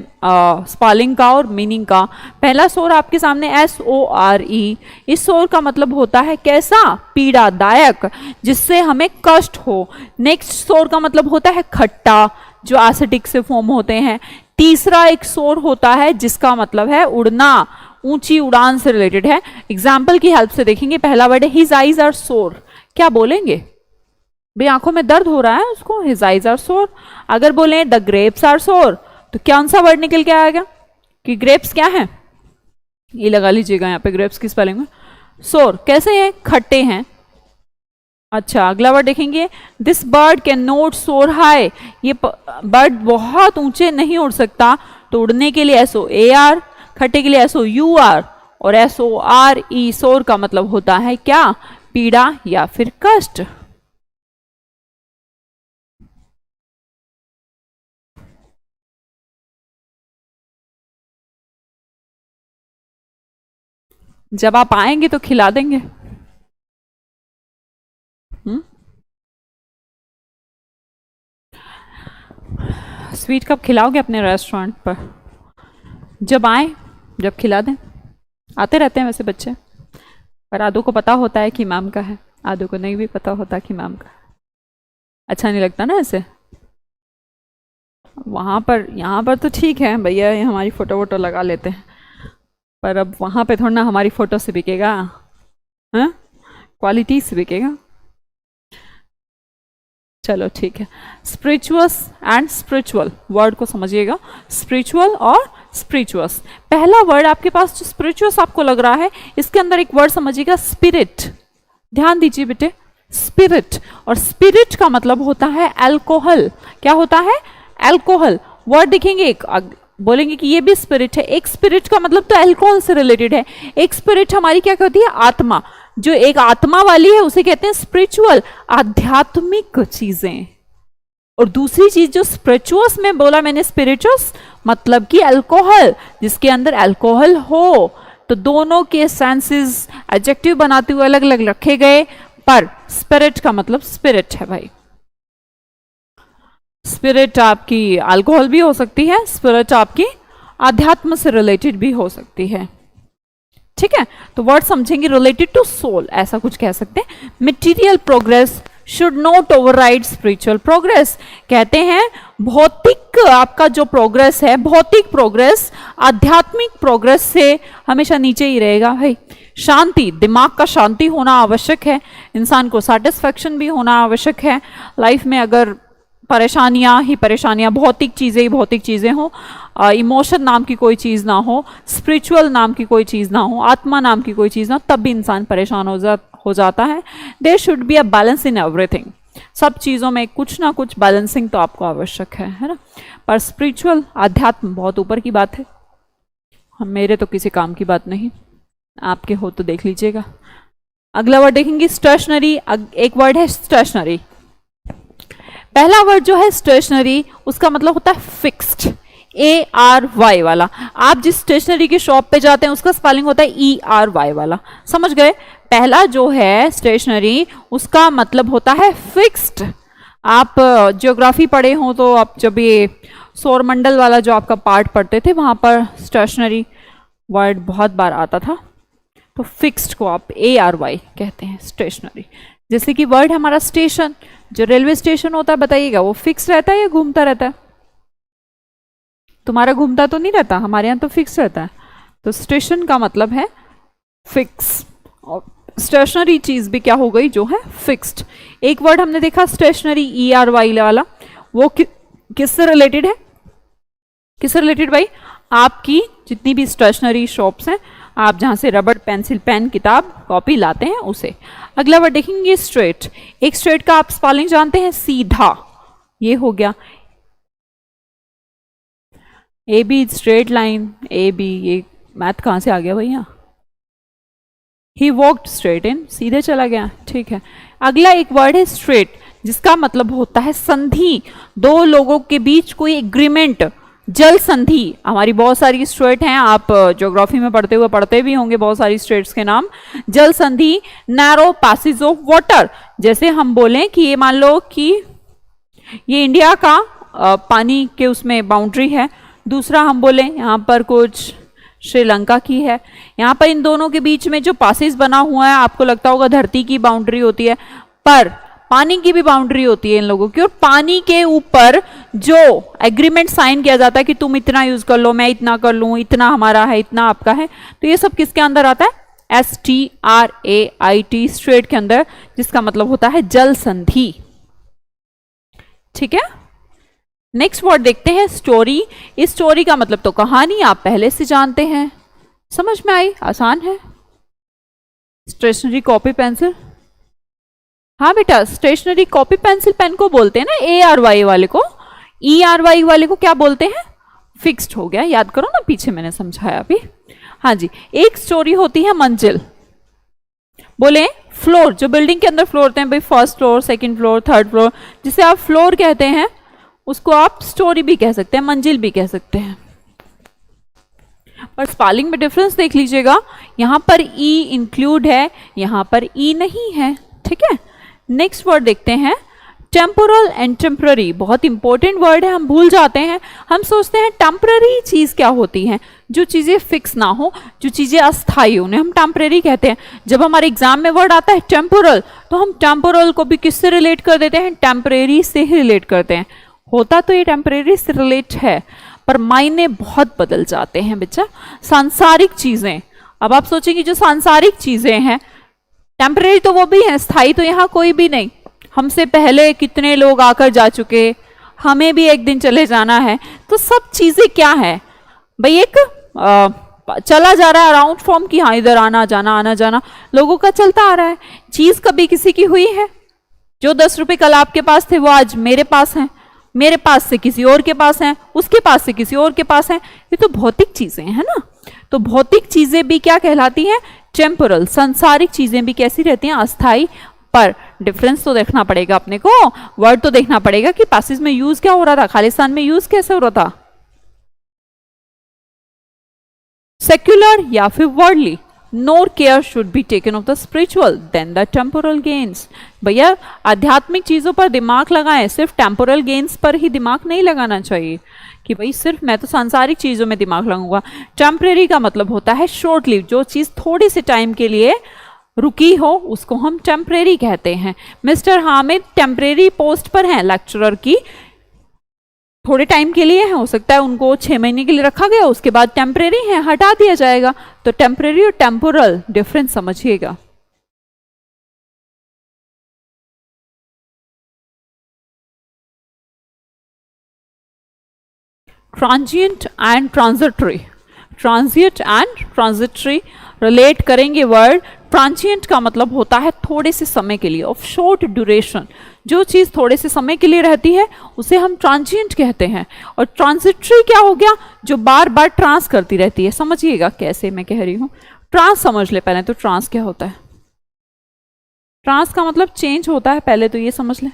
स्पेलिंग का और मीनिंग का। पहला सोर आपके सामने SORE। इस सोर का मतलब होता है कैसा? पीड़ादायक, जिससे हमें कष्ट हो। नेक्स्ट सोर का मतलब होता है खट्टा, जो एसिडिक से फॉर्म होते हैं। तीसरा एक सोर होता है जिसका मतलब है उड़ना, ऊंची उड़ान से रिलेटेड है। एग्जाम्पल की हेल्प से देखेंगे। पहला वर्ड है हिज आईज आर सोर। क्या बोलेंगे भाई? आंखों में दर्द हो रहा है उसको, हिज आईज आर सोर। अगर बोले द ग्रेप्स आर सोर, तो कौन सा वर्ड निकल के आएगा कि ग्रेप्स क्या है? ये लगा लीजिएगा यहाँ पे, ग्रेप्स की स्पेलिंग में सोर। कैसे है? खट्टे हैं। अच्छा, अगला वर्ड देखेंगे। दिस बर्ड कैन नॉट सोर हाई। ये बर्ड बहुत ऊंचे नहीं उड़ सकता, तो उड़ने के लिए SOAR, खट्टे के लिए SOUR और SORE। सोर का मतलब होता है क्या? पीड़ा या फिर कष्ट। जब आप आएंगे तो खिला देंगे। स्वीट कब खिलाओगे अपने रेस्टोरेंट पर? जब आए, जब खिला दें। आते रहते हैं वैसे बच्चे, पर आधों को पता होता है कि मैम का है, आधों को नहीं भी पता होता कि मैम का है। अच्छा नहीं लगता ना ऐसे। वहाँ पर, यहाँ पर तो ठीक है भैया, ये हमारी फोटो वोटो लगा लेते हैं, पर अब वहाँ पे थोड़ा ना हमारी फोटो से बिकेगा, हाँ, क्वालिटी से बिकेगा। चलो ठीक है। स्पिरिचुअस एंड स्पिरिचुअल, वर्ड को समझिएगा, स्पिरिचुअल और स्पिरिचुअस। पहला वर्ड आपके पास जो स्पिरिचुअस आपको लग रहा है, इसके अंदर एक वर्ड समझिएगा, स्पिरिट। ध्यान दीजिए बेटे, स्पिरिट। और स्पिरिट का मतलब होता है अल्कोहल। क्या होता है? अल्कोहल। वर्ड देखेंगे, एक बोलेंगे कि ये भी स्पिरिट है। एक स्पिरिट का मतलब तो अल्कोहल से रिलेटेड है। एक स्पिरिट हमारी क्या कहती है? आत्मा। जो एक आत्मा वाली है उसे कहते हैं स्पिरिचुअल, आध्यात्मिक चीजें। और दूसरी चीज जो स्पिरिचुअस में बोला मैंने, स्पिरिचुअस मतलब कि अल्कोहल, जिसके अंदर अल्कोहल हो। तो दोनों के सेंसेस एडजेक्टिव बनाते हुए अलग अलग रखे गए, पर स्पिरिट का मतलब स्पिरिट है भाई। स्पिरिट आपकी अल्कोहल भी हो सकती है, स्पिरिट आपकी आध्यात्म से रिलेटेड भी हो सकती है। ठीक है, तो वर्ड समझेंगे रिलेटेड टू सोल, ऐसा कुछ कह सकते हैं। Material progress should not override spiritual progress. कहते हैं भौतिक आपका जो प्रोग्रेस है, भौतिक प्रोग्रेस आध्यात्मिक प्रोग्रेस से हमेशा नीचे ही रहेगा। भाई शांति, दिमाग का शांति होना आवश्यक है, इंसान को सेटिस्फेक्शन भी होना आवश्यक है लाइफ में। अगर परेशानियां ही परेशानियां, भौतिक चीजें ही भौतिक चीजें हो, इमोशन नाम की कोई चीज ना हो, स्पिरिचुअल नाम की कोई चीज ना हो, आत्मा नाम की कोई चीज ना हो, तब भी इंसान परेशान हो जाता है। There should be a balance in everything. सब चीजों में कुछ ना कुछ बैलेंसिंग तो आपको आवश्यक है ना। पर स्पिरिचुअल अध्यात्म बहुत ऊपर की बात है, हम मेरे तो किसी काम की बात नहीं, आपके हो तो देख लीजिएगा। अगला वर्ड देखेंगे स्टेशनरी। एक वर्ड है स्टेशनरी। पहला वर्ड जो है स्टेशनरी, उसका मतलब होता है फिक्स्ड, ARY वाला। आप जिस स्टेशनरी की शॉप पे जाते हैं उसका स्पेलिंग होता है ERY वाला, समझ गए। पहला जो है स्टेशनरी, उसका मतलब होता है फिक्स्ड। आप ज्योग्राफी पढ़े हो तो आप जब ये सौरमंडल वाला जो आपका पार्ट पढ़ते थे वहां पर स्टेशनरी वर्ड बहुत बार आता था। तो फिक्स्ड को आप ARY कहते हैं स्टेशनरी। जैसे कि वर्ड हमारा स्टेशन, जो रेलवे स्टेशन होता है बताइएगा वो फिक्स रहता है या घूमता रहता है? तुम्हारा घूमता तो नहीं रहता, हमारे यहाँ तो फिक्स रहता है। तो स्टेशन का मतलब है फिक्स, और स्टेशनरी चीज भी क्या हो गई जो है फिक्स्ड। एक वर्ड हमने देखा स्टेशनरी ERY वाला, वो किससे रिलेटेड है? किससे रिलेटेड भाई? आपकी जितनी भी स्टेशनरी शॉप्स हैं, आप जहां से रबड़, पेंसिल, पेन, किताब, कॉपी लाते हैं उसे। अगला वर्ड देखेंगे स्ट्रेट। एक स्ट्रेट का आप स्पेलिंग जानते हैं? सीधा, ये हो गया AB, स्ट्रेट लाइन AB। ये मैथ कहां से आ गया भैया? ही वॉक्ड स्ट्रेट इन, सीधे चला गया, ठीक है। अगला एक वर्ड है स्ट्रेट, जिसका मतलब होता है संधि, दो लोगों के बीच कोई एग्रीमेंट, जल संधि। हमारी बहुत सारी स्टेट हैं, आप ज्योग्राफी में पढ़ते हुए पढ़ते भी होंगे बहुत सारी स्टेट्स के नाम। जल संधि, नैरो पैसेज ऑफ वाटर। जैसे हम बोलें कि ये मान लो कि ये इंडिया का पानी के उसमें बाउंड्री है, दूसरा हम बोलें यहाँ पर कुछ श्रीलंका की है, यहाँ पर इन दोनों के बीच में जो पासेज बना हुआ है, आपको लगता होगा धरती की बाउंड्री होती है, पर पानी की भी बाउंड्री होती है इन लोगों की। और पानी के ऊपर जो एग्रीमेंट साइन किया जाता है कि तुम इतना यूज कर लो, मैं इतना कर लूं, इतना हमारा है, इतना आपका है, तो ये सब किसके अंदर आता है? STRAIT, स्ट्रेट के अंदर, जिसका मतलब होता है जल संधि। ठीक है, नेक्स्ट वर्ड देखते हैं स्टोरी। इस स्टोरी का मतलब तो कहानी, आप पहले से जानते हैं, समझ में आई, आसान है। स्टेशनरी, कॉपी, पेंसिल, हाँ बेटा स्टेशनरी, कॉपी, पेंसिल, पेन को बोलते हैं ना ARY वाले को। ERY वाले को क्या बोलते हैं? फिक्स्ड हो गया, याद करो ना, पीछे मैंने समझाया अभी। हाँ जी, एक स्टोरी होती है मंजिल, बोले फ्लोर, जो बिल्डिंग के अंदर फ्लोर होते हैं भाई, first floor, second floor, third floor, जिसे आप फ्लोर कहते हैं उसको आप स्टोरी भी कह सकते हैं, मंजिल भी कह सकते हैं। पर स्पेलिंग में डिफरेंस देख लीजिएगा, यहां पर E इंक्लूड है, यहां पर E नहीं है। ठीक है, नेक्स्ट वर्ड देखते हैं टेम्पोरल एंड टेम्पररी। बहुत इंपॉर्टेंट वर्ड है, हम भूल जाते हैं, हम सोचते हैं टेम्पररी चीज क्या होती है? जो चीजें फिक्स ना हो, जो चीजें अस्थायी, उन्हें हम टेम्पररी कहते हैं। जब हमारे एग्जाम में वर्ड आता है टेम्पोरल, तो हम टेम्पोरल को भी किससे रिलेट कर देते हैं? टेम्परेरी से ही रिलेट करते हैं। होता तो ये टेम्परेरी से रिलेट है, पर मायने बहुत बदल जाते हैं बच्चा। सांसारिक चीजें, अब आप सोचेंगे जो सांसारिक चीजें हैं टेम्परेरी तो वो भी है, स्थायी तो यहाँ कोई भी नहीं। हमसे पहले कितने लोग आकर जा चुके, हमें भी एक दिन चले जाना है, तो सब चीजें क्या है भाई? एक चला जा रहा है अराउंड फॉर्म की, हाँ इधर आना जाना आना जाना लोगों का चलता आ रहा है। चीज कभी किसी की हुई है? जो 10 रुपए कल आपके पास थे वो आज मेरे पास हैं, मेरे पास से किसी और के पास हैं, उसके पास से किसी और के पास हैं। ये तो भौतिक चीजें हैं ना। तो भौतिक चीजें भी क्या कहलाती हैं? टेम्पोरल। सांसारिक चीजें भी कैसी रहती हैं? अस्थायी। पर डिफरेंस तो देखना पड़ेगा अपने को, वर्ड तो देखना पड़ेगा कि पैसेज में यूज क्या हो रहा था, खालिस्तान में यूज कैसे हो रहा था, सेक्युलर या फिर worldly. NOR care should be taken of the spiritual then the temporal gains. भैया आध्यात्मिक चीजों पर दिमाग लगाएं, सिर्फ टेम्पोरल गेन्स पर ही दिमाग नहीं लगाना चाहिए कि भाई सिर्फ मैं तो सांसारिक चीजों में दिमाग लगाऊंगा। टेम्परेरी का मतलब होता है शॉर्ट लिव, जो चीज थोड़ी से टाइम के लिए रुकी हो उसको हम टेम्परेरी कहते हैं। मिस्टर हामिद टेम्परेरी पोस्ट पर हैं लेक्चरर की, थोड़े टाइम के लिए है, हो सकता है उनको 6 महीने के लिए रखा गया, उसके बाद टेम्परेरी है, हटा दिया जाएगा। तो टेम्परेरी और टेम्पोरल डिफरेंस समझिएगा। Transient and transitory, transient and transitory relate करेंगे वर्ड। ट्रांजिएंट का मतलब होता है थोड़े से समय के लिए, ऑफ शॉर्ट ड्यूरेशन। जो चीज थोड़े से समय के लिए रहती है उसे हम ट्रांजिएंट कहते हैं। और ट्रांजिटरी क्या हो गया, जो बार बार ट्रांस करती रहती है। समझिएगा कैसे मैं कह रही हूं, ट्रांस समझ ले पहले तो। ट्रांस क्या होता है, ट्रांस का मतलब चेंज होता है, पहले तो ये समझ लें।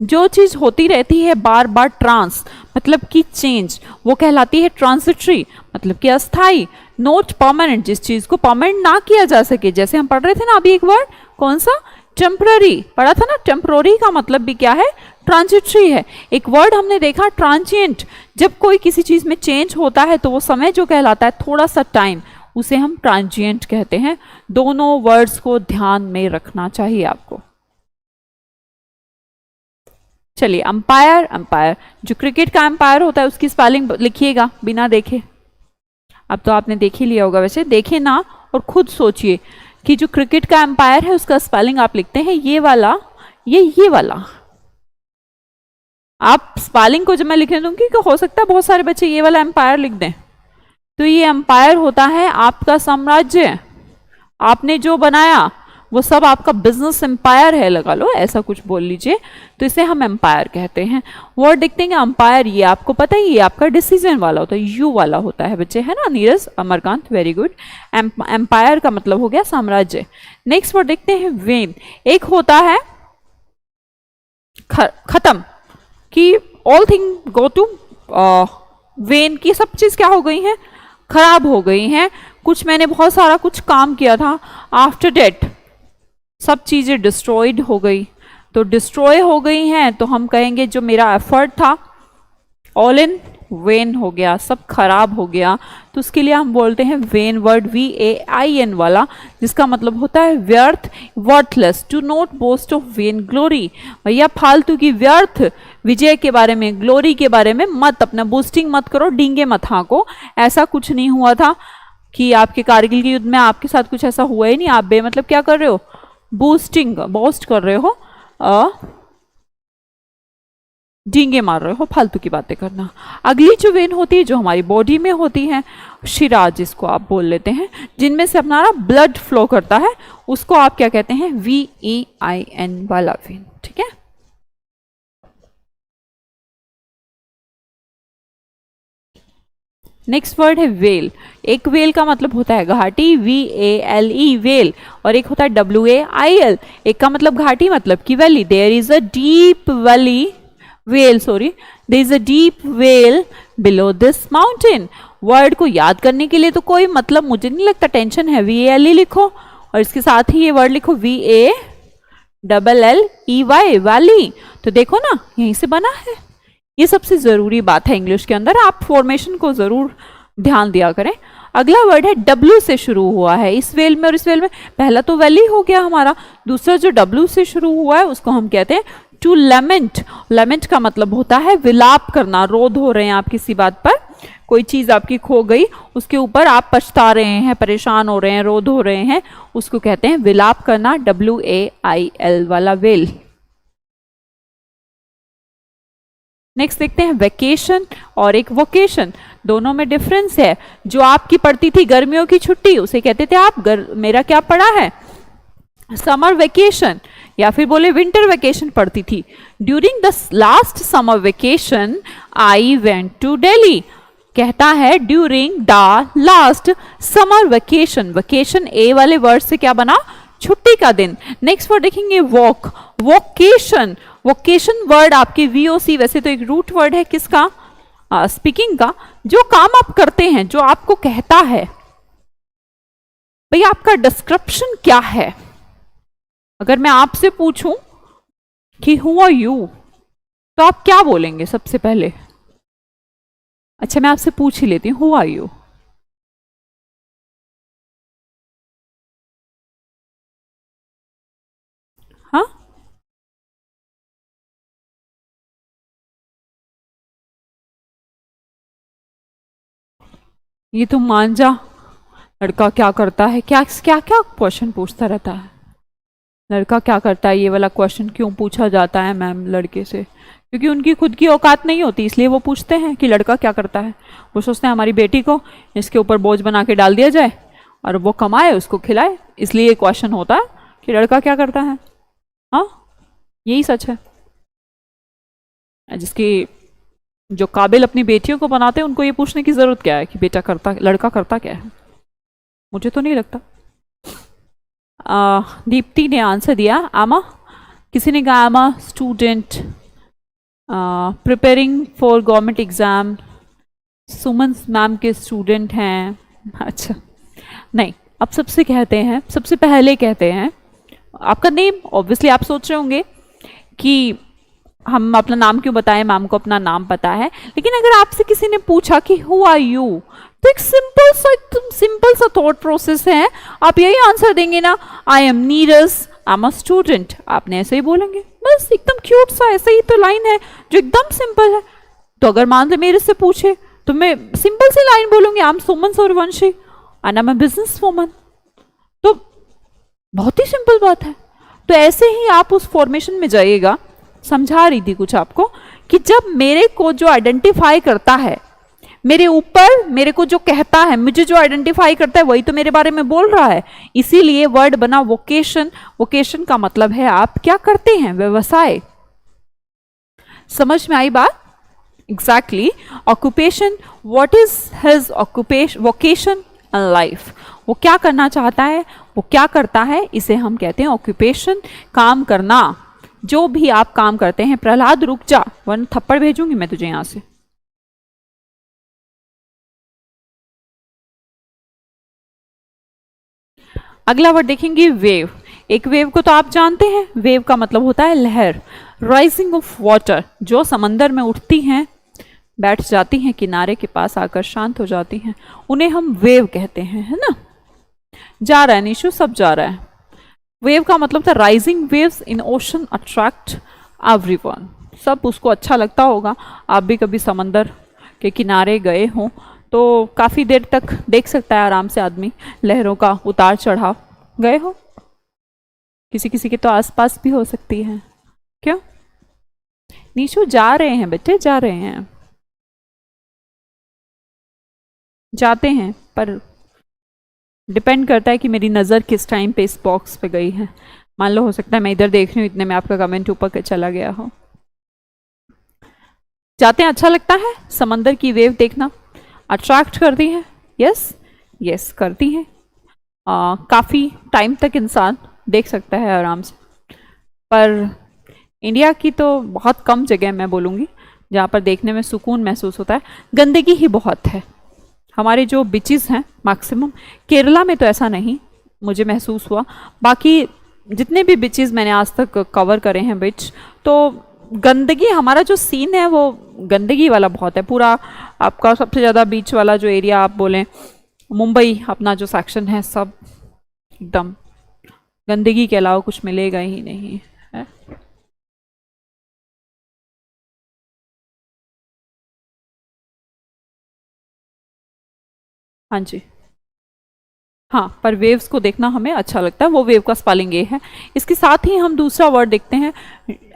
जो चीज होती रहती है बार बार ट्रांस मतलब कि चेंज, वो कहलाती है ट्रांजिटरी, मतलब कि अस्थाई। नोट परमानेंट, जिस चीज को परमानेंट ना किया जा सके, जैसे हम पढ़ रहे थे ना अभी एक वर्ड, कौन सा, टेम्पररी पढ़ा था ना। टेम्पररी का मतलब भी क्या है, ट्रांजिटरी है। एक वर्ड हमने देखा ट्रांजिएंट, जब कोई किसी चीज में चेंज होता है तो वो समय जो कहलाता है थोड़ा सा टाइम, उसे हम ट्रांजिएंट कहते हैं। दोनों वर्ड्स को ध्यान में रखना चाहिए आपको। चलिए अंपायर, अंपायर जो क्रिकेट का अंपायर होता है उसकी स्पेलिंग लिखिएगा बिना देखे। अब तो आपने देख ही लिया होगा, वैसे देखे ना और खुद सोचिए कि जो क्रिकेट का अंपायर है उसका स्पेलिंग आप लिखते हैं ये वाला, ये वाला। आप स्पेलिंग को जब मैं लिखने दूंगी तो हो सकता है बहुत सारे बच्चे ये वाला अंपायर लिख दें। तो ये अंपायर होता है आपका साम्राज्य, आपने जो बनाया वो सब आपका बिजनेस एम्पायर है, लगा लो, ऐसा कुछ बोल लीजिए, तो इसे हम एम्पायर कहते हैं। वर्ड देखते हैं अंपायर, ये आपको पता ही, ये आपका डिसीजन वाला होता है, यू वाला होता है बच्चे, है ना। Neeraj, Amarkant, very good. Empire का मतलब हो गया साम्राज्य। नेक्स्ट वर्ड देखते हैं वेन। एक होता है खत्म, कि all thing go to vain, की सब चीज क्या हो गई है, खराब हो गई हैं। कुछ मैंने बहुत सारा कुछ काम किया था, आफ्टर डेट सब चीजें डिस्ट्रॉयड हो गई। तो डिस्ट्रॉय हो गई हैं तो हम कहेंगे जो मेरा एफर्ट था ऑल इन वेन हो गया, सब खराब हो गया। तो उसके लिए हम बोलते हैं वेन वर्ड, VAIN वाला, जिसका मतलब होता है व्यर्थ, worthless. To not boast of vain glory, भैया फालतू की व्यर्थ विजय के बारे में, ग्लोरी के बारे में मत, अपना बूस्टिंग मत करो, डींगे मत हाँको। ऐसा कुछ नहीं हुआ था कि आपके कारगिल के युद्ध में आपके साथ कुछ ऐसा हुआ ही नहीं, आप बेमतलब क्या कर रहे हो, बूस्टिंग, बोस्ट कर रहे हो, डींगे मार रहे हो, फालतू की बातें करना। अगली जो वेन होती है जो हमारी बॉडी में होती है, शिरा जिसको आप बोल लेते हैं, जिनमें से अपना ब्लड फ्लो करता है, उसको आप क्या कहते हैं, VEIN वाला वेन, ठीक है। नेक्स्ट वर्ड है वेल। एक वेल का मतलब होता है घाटी, VALE वेल, और एक होता है WAIL। एक का मतलब घाटी, मतलब कि valley. There is a deep valley, well sorry, there is a deep well below this mountain. Word को याद करने के लिए तो कोई मतलब मुझे नहीं लगता टेंशन है, VALE लिखो और इसके साथ ही ये वर्ड लिखो VALLEY वैली। तो देखो ना यहीं से बना है, ये सबसे जरूरी बात है इंग्लिश के अंदर, आप फॉर्मेशन को जरूर ध्यान दिया करें। अगला वर्ड है W से शुरू हुआ है इस वेल में और इस वेल में। पहला तो वैली हो गया हमारा, दूसरा जो W से शुरू हुआ है उसको हम कहते हैं टू लेमेंट। लेमेंट का मतलब होता है विलाप करना, रोध हो रहे हैं आप किसी बात पर, कोई चीज आपकी खो गई उसके ऊपर आप पछता रहे हैं, परेशान हो रहे हैं, रोध हो रहे हैं, उसको कहते हैं विलाप करना, WAIL वाला वेल। नेक्स्ट देखते हैं वेकेशन और एक वोकेशन, दोनों में डिफरेंस है। जो आपकी पड़ती थी गर्मियों की छुट्टी उसे कहते थे आप मेरा क्या पड़ा है, समर वेकेशन, या फिर बोले विंटर वेकेशन पड़ती थी। During the last summer vacation I went to Delhi, कहता है during the last summer vacation. Vacation A वाले वर्ड से क्या बना, छुट्टी का दिन। नेक्स्ट वर्ड देखेंगे वॉक, वोकेशन। वोकेशन वर्ड आपके VOC, वैसे तो एक रूट वर्ड है किसका, स्पीकिंग का। जो काम आप करते हैं, जो आपको कहता है, भाई आपका डिस्क्रिप्शन क्या है। अगर मैं आपसे पूछूं कि हु आर यू, तो आप क्या बोलेंगे सबसे पहले। अच्छा मैं आपसे पूछ ही लेती हूँ, हु आर यू। हाँ, ये तो मान जा, लड़का क्या करता है, क्या क्या क्या क्वेश्चन पूछता रहता है। लड़का क्या करता है, ये वाला क्वेश्चन क्यों पूछा जाता है मैम लड़के से? क्योंकि उनकी खुद की औकात नहीं होती, इसलिए वो पूछते हैं कि लड़का क्या करता है। वो सोचते हैं हमारी बेटी को इसके ऊपर बोझ बना के डाल दिया जाए और वो कमाए, उसको खिलाए, इसलिए ये क्वेश्चन होता है कि लड़का क्या करता है। हाँ, यही सच है। जिसकी जो काबिल अपनी बेटियों को बनाते हैं उनको ये पूछने की जरूरत क्या है कि बेटा करता, लड़का करता क्या है? मुझे तो नहीं लगता। दीप्ति ने आंसर दिया आमा, किसी ने कहा आमा student preparing for government exam, Suman ma'am के स्टूडेंट हैं। अच्छा, नहीं, अब सबसे कहते हैं, सबसे पहले कहते हैं आपका नेम। ऑब्वियसली आप सोच रहे होंगे कि हम अपना नाम क्यों बताएं, मैम को अपना नाम पता है। लेकिन अगर आपसे किसी ने पूछा कि हु आर यू, तो एक सिंपल सा थॉट प्रोसेस है, आप यही आंसर देंगे ना, I am Neeraj, I am a student. आपने ऐसे ही बोलेंगे, बस एकदम क्यूट सा, ऐसे ही तो लाइन है जो एकदम सिंपल है। तो अगर मान लो मेरे से पूछे तो मैं सिंपल सी लाइन बोलूंगी, I am Suman Suryavanshi and I am a business woman. तो बहुत ही सिंपल बात है। तो ऐसे ही आप उस फॉर्मेशन में जाइएगा। समझा रही थी कुछ आपको कि जब मेरे को जो आइडेंटिफाई करता है, मेरे ऊपर मेरे को जो कहता है, मुझे जो आइडेंटिफाई करता है वही तो मेरे बारे में बोल रहा है। इसीलिए वर्ड बना वोकेशन। वोकेशन का मतलब है आप क्या करते हैं, व्यवसाय। समझ में आई बात? Exactly. Occupation, what is his occupation, vocation in life. वो क्या करना चाहता है, वो क्या करता है, इसे हम कहते हैं ऑक्यूपेशन। काम करना, जो भी आप काम करते हैं। प्रहलाद रुक जा, वरना थप्पड़ भेजूंगी मैं तुझे यहां से। अगला वर्ड देखेंगे वेव। एक वेव को तो आप जानते हैं, वेव का मतलब होता है लहर। राइजिंग ऑफ वाटर, जो समंदर में उठती हैं, बैठ जाती हैं किनारे के पास आकर, शांत हो जाती हैं, उन्हें हम वेव कहते हैं, है ना। जा रहा है निशु, सब जा रहा है। वेव का मतलब था rising waves in ocean attract everyone. सब उसको अच्छा लगता होगा। आप भी कभी समंदर के किनारे गए हों तो काफ़ी देर तक देख सकता है आराम से आदमी लहरों का उतार चढ़ाव। गए हो? किसी किसी के तो आसपास भी हो सकती है। क्यों नीशू? जा रहे हैं बच्चे, जा रहे हैं, जाते हैं, पर डिपेंड करता है कि मेरी नज़र किस टाइम पे इस बॉक्स पे गई है। मान लो हो सकता है मैं इधर देख रही हूँ, इतने में आपका कमेंट ऊपर के चला गया हो। जाते हैं, अच्छा लगता है समंदर की वेव देखना, अट्रैक्ट करती है। यस यस करती है। काफ़ी टाइम तक इंसान देख सकता है आराम से। पर इंडिया की तो बहुत कम जगह मैं बोलूँगी जहाँ पर देखने में सुकून महसूस होता है। गंदगी ही बहुत है। हमारे जो बीचेस हैं मैक्सिमम, केरला में तो ऐसा नहीं मुझे महसूस हुआ। बाकी जितने भी बीचेस मैंने आज तक कवर करे हैं बीच, तो गंदगी, हमारा जो सीन है वो गंदगी वाला बहुत है। पूरा आपका सबसे ज़्यादा बीच वाला जो एरिया आप बोलें, मुंबई अपना जो सेक्शन है, सब एकदम गंदगी के अलावा कुछ मिलेगा ही नहीं है। हाँ जी, हाँ, पर वेव्स को देखना हमें अच्छा लगता है। वो वेव का स्पेलिंग ये है। इसके साथ ही हम दूसरा वर्ड देखते हैं।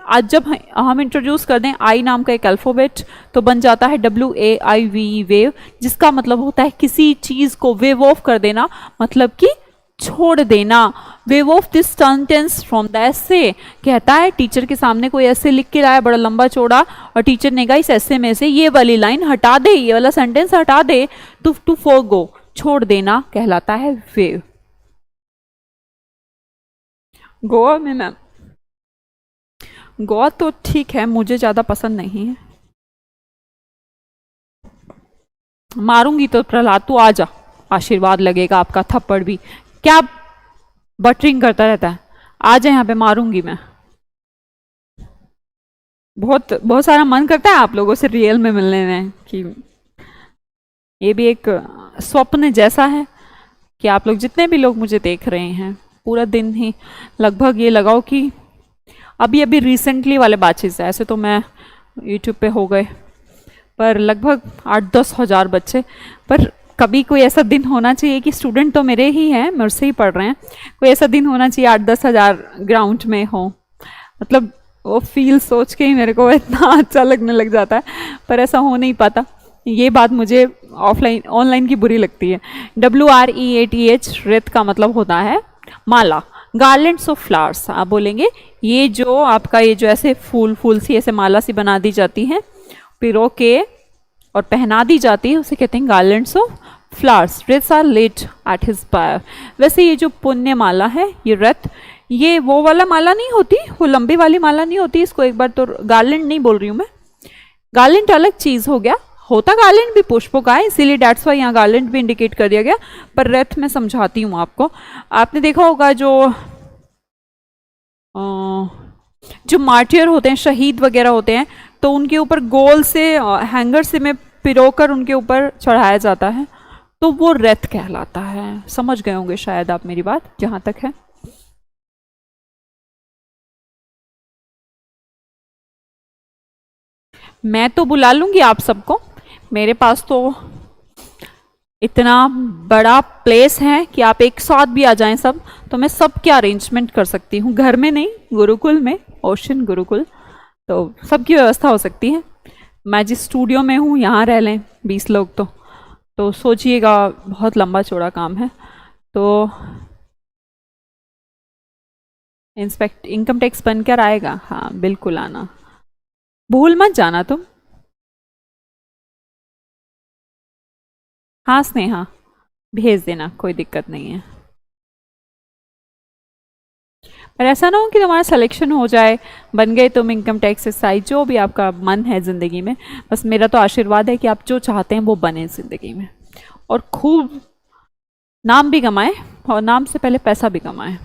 आज जब हम इंट्रोड्यूस कर दें आई नाम का एक अल्फ़ाबेट, तो बन जाता है WAIV, वेव, जिसका मतलब होता है किसी चीज़ को वेव ऑफ कर देना, मतलब कि छोड़ देना। Waive off this sentence from the essay. कहता है टीचर के सामने कोई ऐसे लिख के लाया बड़ा लंबा चौड़ा, और टीचर ने कहा इस ऐसे में से ये वाली लाइन हटा दे, ये वाला सेंटेंस हटा दे, टू फॉरगो, छोड़ देना, कहलाता है वेव। गोवा में मैम, गोवा तो ठीक है, मुझे ज़्यादा पसंद नहीं है। मारूंगी तो प्रहलाद तू आ जा, आशीर्वाद लगेगा आपका थप्पड़ भी। क्या बटरिंग करता रहता है? आ जा यहाँ पे, मारूंगी मैं। बहुत बहुत सारा मन करता है आप लोगों से रियल में मिलने में, कि ये भी एक स्वप्न जैसा है कि आप लोग जितने भी लोग मुझे देख रहे हैं, पूरा दिन ही लगभग ये लगाओ कि अभी अभी रिसेंटली वाले बैचेस है, ऐसे तो मैं यूट्यूब पे हो गए पर लगभग 8-10 हज़ार बच्चे। पर कभी कोई ऐसा दिन होना चाहिए कि स्टूडेंट तो मेरे ही हैं, मेरे से ही पढ़ रहे हैं, कोई ऐसा दिन होना चाहिए 8-10 हज़ार ग्राउंड में हो, मतलब वो फील सोच के ही मेरे को इतना अच्छा लगने लग जाता है, पर ऐसा हो नहीं पाता। ये बात मुझे ऑफलाइन ऑनलाइन की बुरी लगती है। WREATH, रेत का मतलब होता है माला, गार्लेंड्स ऑफ फ्लावर्स। आप बोलेंगे ये जो आपका ये जो ऐसे फूल फूल सी ऐसे माला सी बना दी जाती है पिरो के और पहना दी जाती है, उसे कहते हैं garlands of flowers. Wreaths are laid at his pyre. वैसे ये जो पुण्य माला है, ये रथ, ये वो वाला माला नहीं होती, वो लंबी वाली माला नहीं होती, इसको एक बार तो गार्लेंड नहीं बोल रही हूँ मैं, गार्लेंड अलग चीज हो गया, होता गार्लेंड भी पुष्पों का है, इसीलिए डेट्स वाई यहाँ गार्लेंड भी इंडिकेट कर दिया गया। पर रथ में समझाती हूँ आपको। आपने देखा होगा जो मार्टियर होते हैं, शहीद वगैरह होते हैं, तो उनके ऊपर गोल से हैंगर से में पिरोकर उनके ऊपर चढ़ाया जाता है, तो वो रथ कहलाता है। समझ गए होंगे शायद आप मेरी बात जहां तक है। मैं तो बुला लूंगी आप सबको, मेरे पास तो इतना बड़ा प्लेस है कि आप एक साथ भी आ जाएं सब, तो मैं सब की अरेंजमेंट कर सकती हूँ। घर में नहीं, गुरुकुल में, ओशन गुरुकुल, तो सबकी व्यवस्था हो सकती है। मैं जिस स्टूडियो में हूँ यहाँ रह लें 20 लोग, तो सोचिएगा बहुत लंबा चौड़ा काम है। तो इनकम टैक्स बनकर आएगा, हाँ बिल्कुल आना, भूल मत जाना तुम। हाँ स्नेहा, भेज देना, कोई दिक्कत नहीं है। पर ऐसा ना हो कि तुम्हारा सिलेक्शन हो जाए, बन गए तुम इनकम टैक्स एसआई, जो भी आपका मन है ज़िंदगी में। बस मेरा तो आशीर्वाद है कि आप जो चाहते हैं वो बने ज़िंदगी में, और खूब नाम भी कमाएं, और नाम से पहले पैसा भी कमाएं।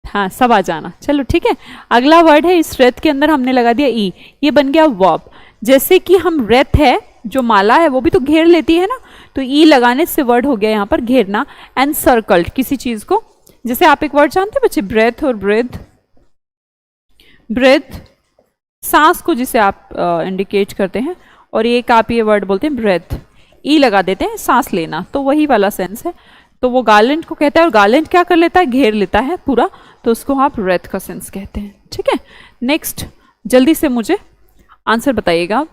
हाँ सब आ जाना। चलो ठीक है, अगला वर्ड है इस रेत के अंदर हमने लगा दिया ई, ये बन गया वर्ब। जैसे कि हम रेत है जो माला है वो भी तो घेर लेती है ना, तो ई लगाने से वर्ड हो गया यहाँ पर घेरना। एंड सर्कल्ड, किसी चीज को, जैसे आप एक वर्ड जानते हैं बच्चे, ब्रेथ और ब्रेथ, ब्रेथ सांस को जिसे आप इंडिकेट करते हैं, और एक आप ये वर्ड बोलते हैं ब्रेथ, ई लगा देते हैं, सांस लेना, तो वही वाला सेंस है। तो वो गार्लेंड को कहता है, और गार्लेंड क्या कर लेता है, घेर लेता है पूरा, तो उसको आप रेथ का सेंस कहते हैं। ठीक है, नेक्स्ट जल्दी से मुझे आंसर बताइएगा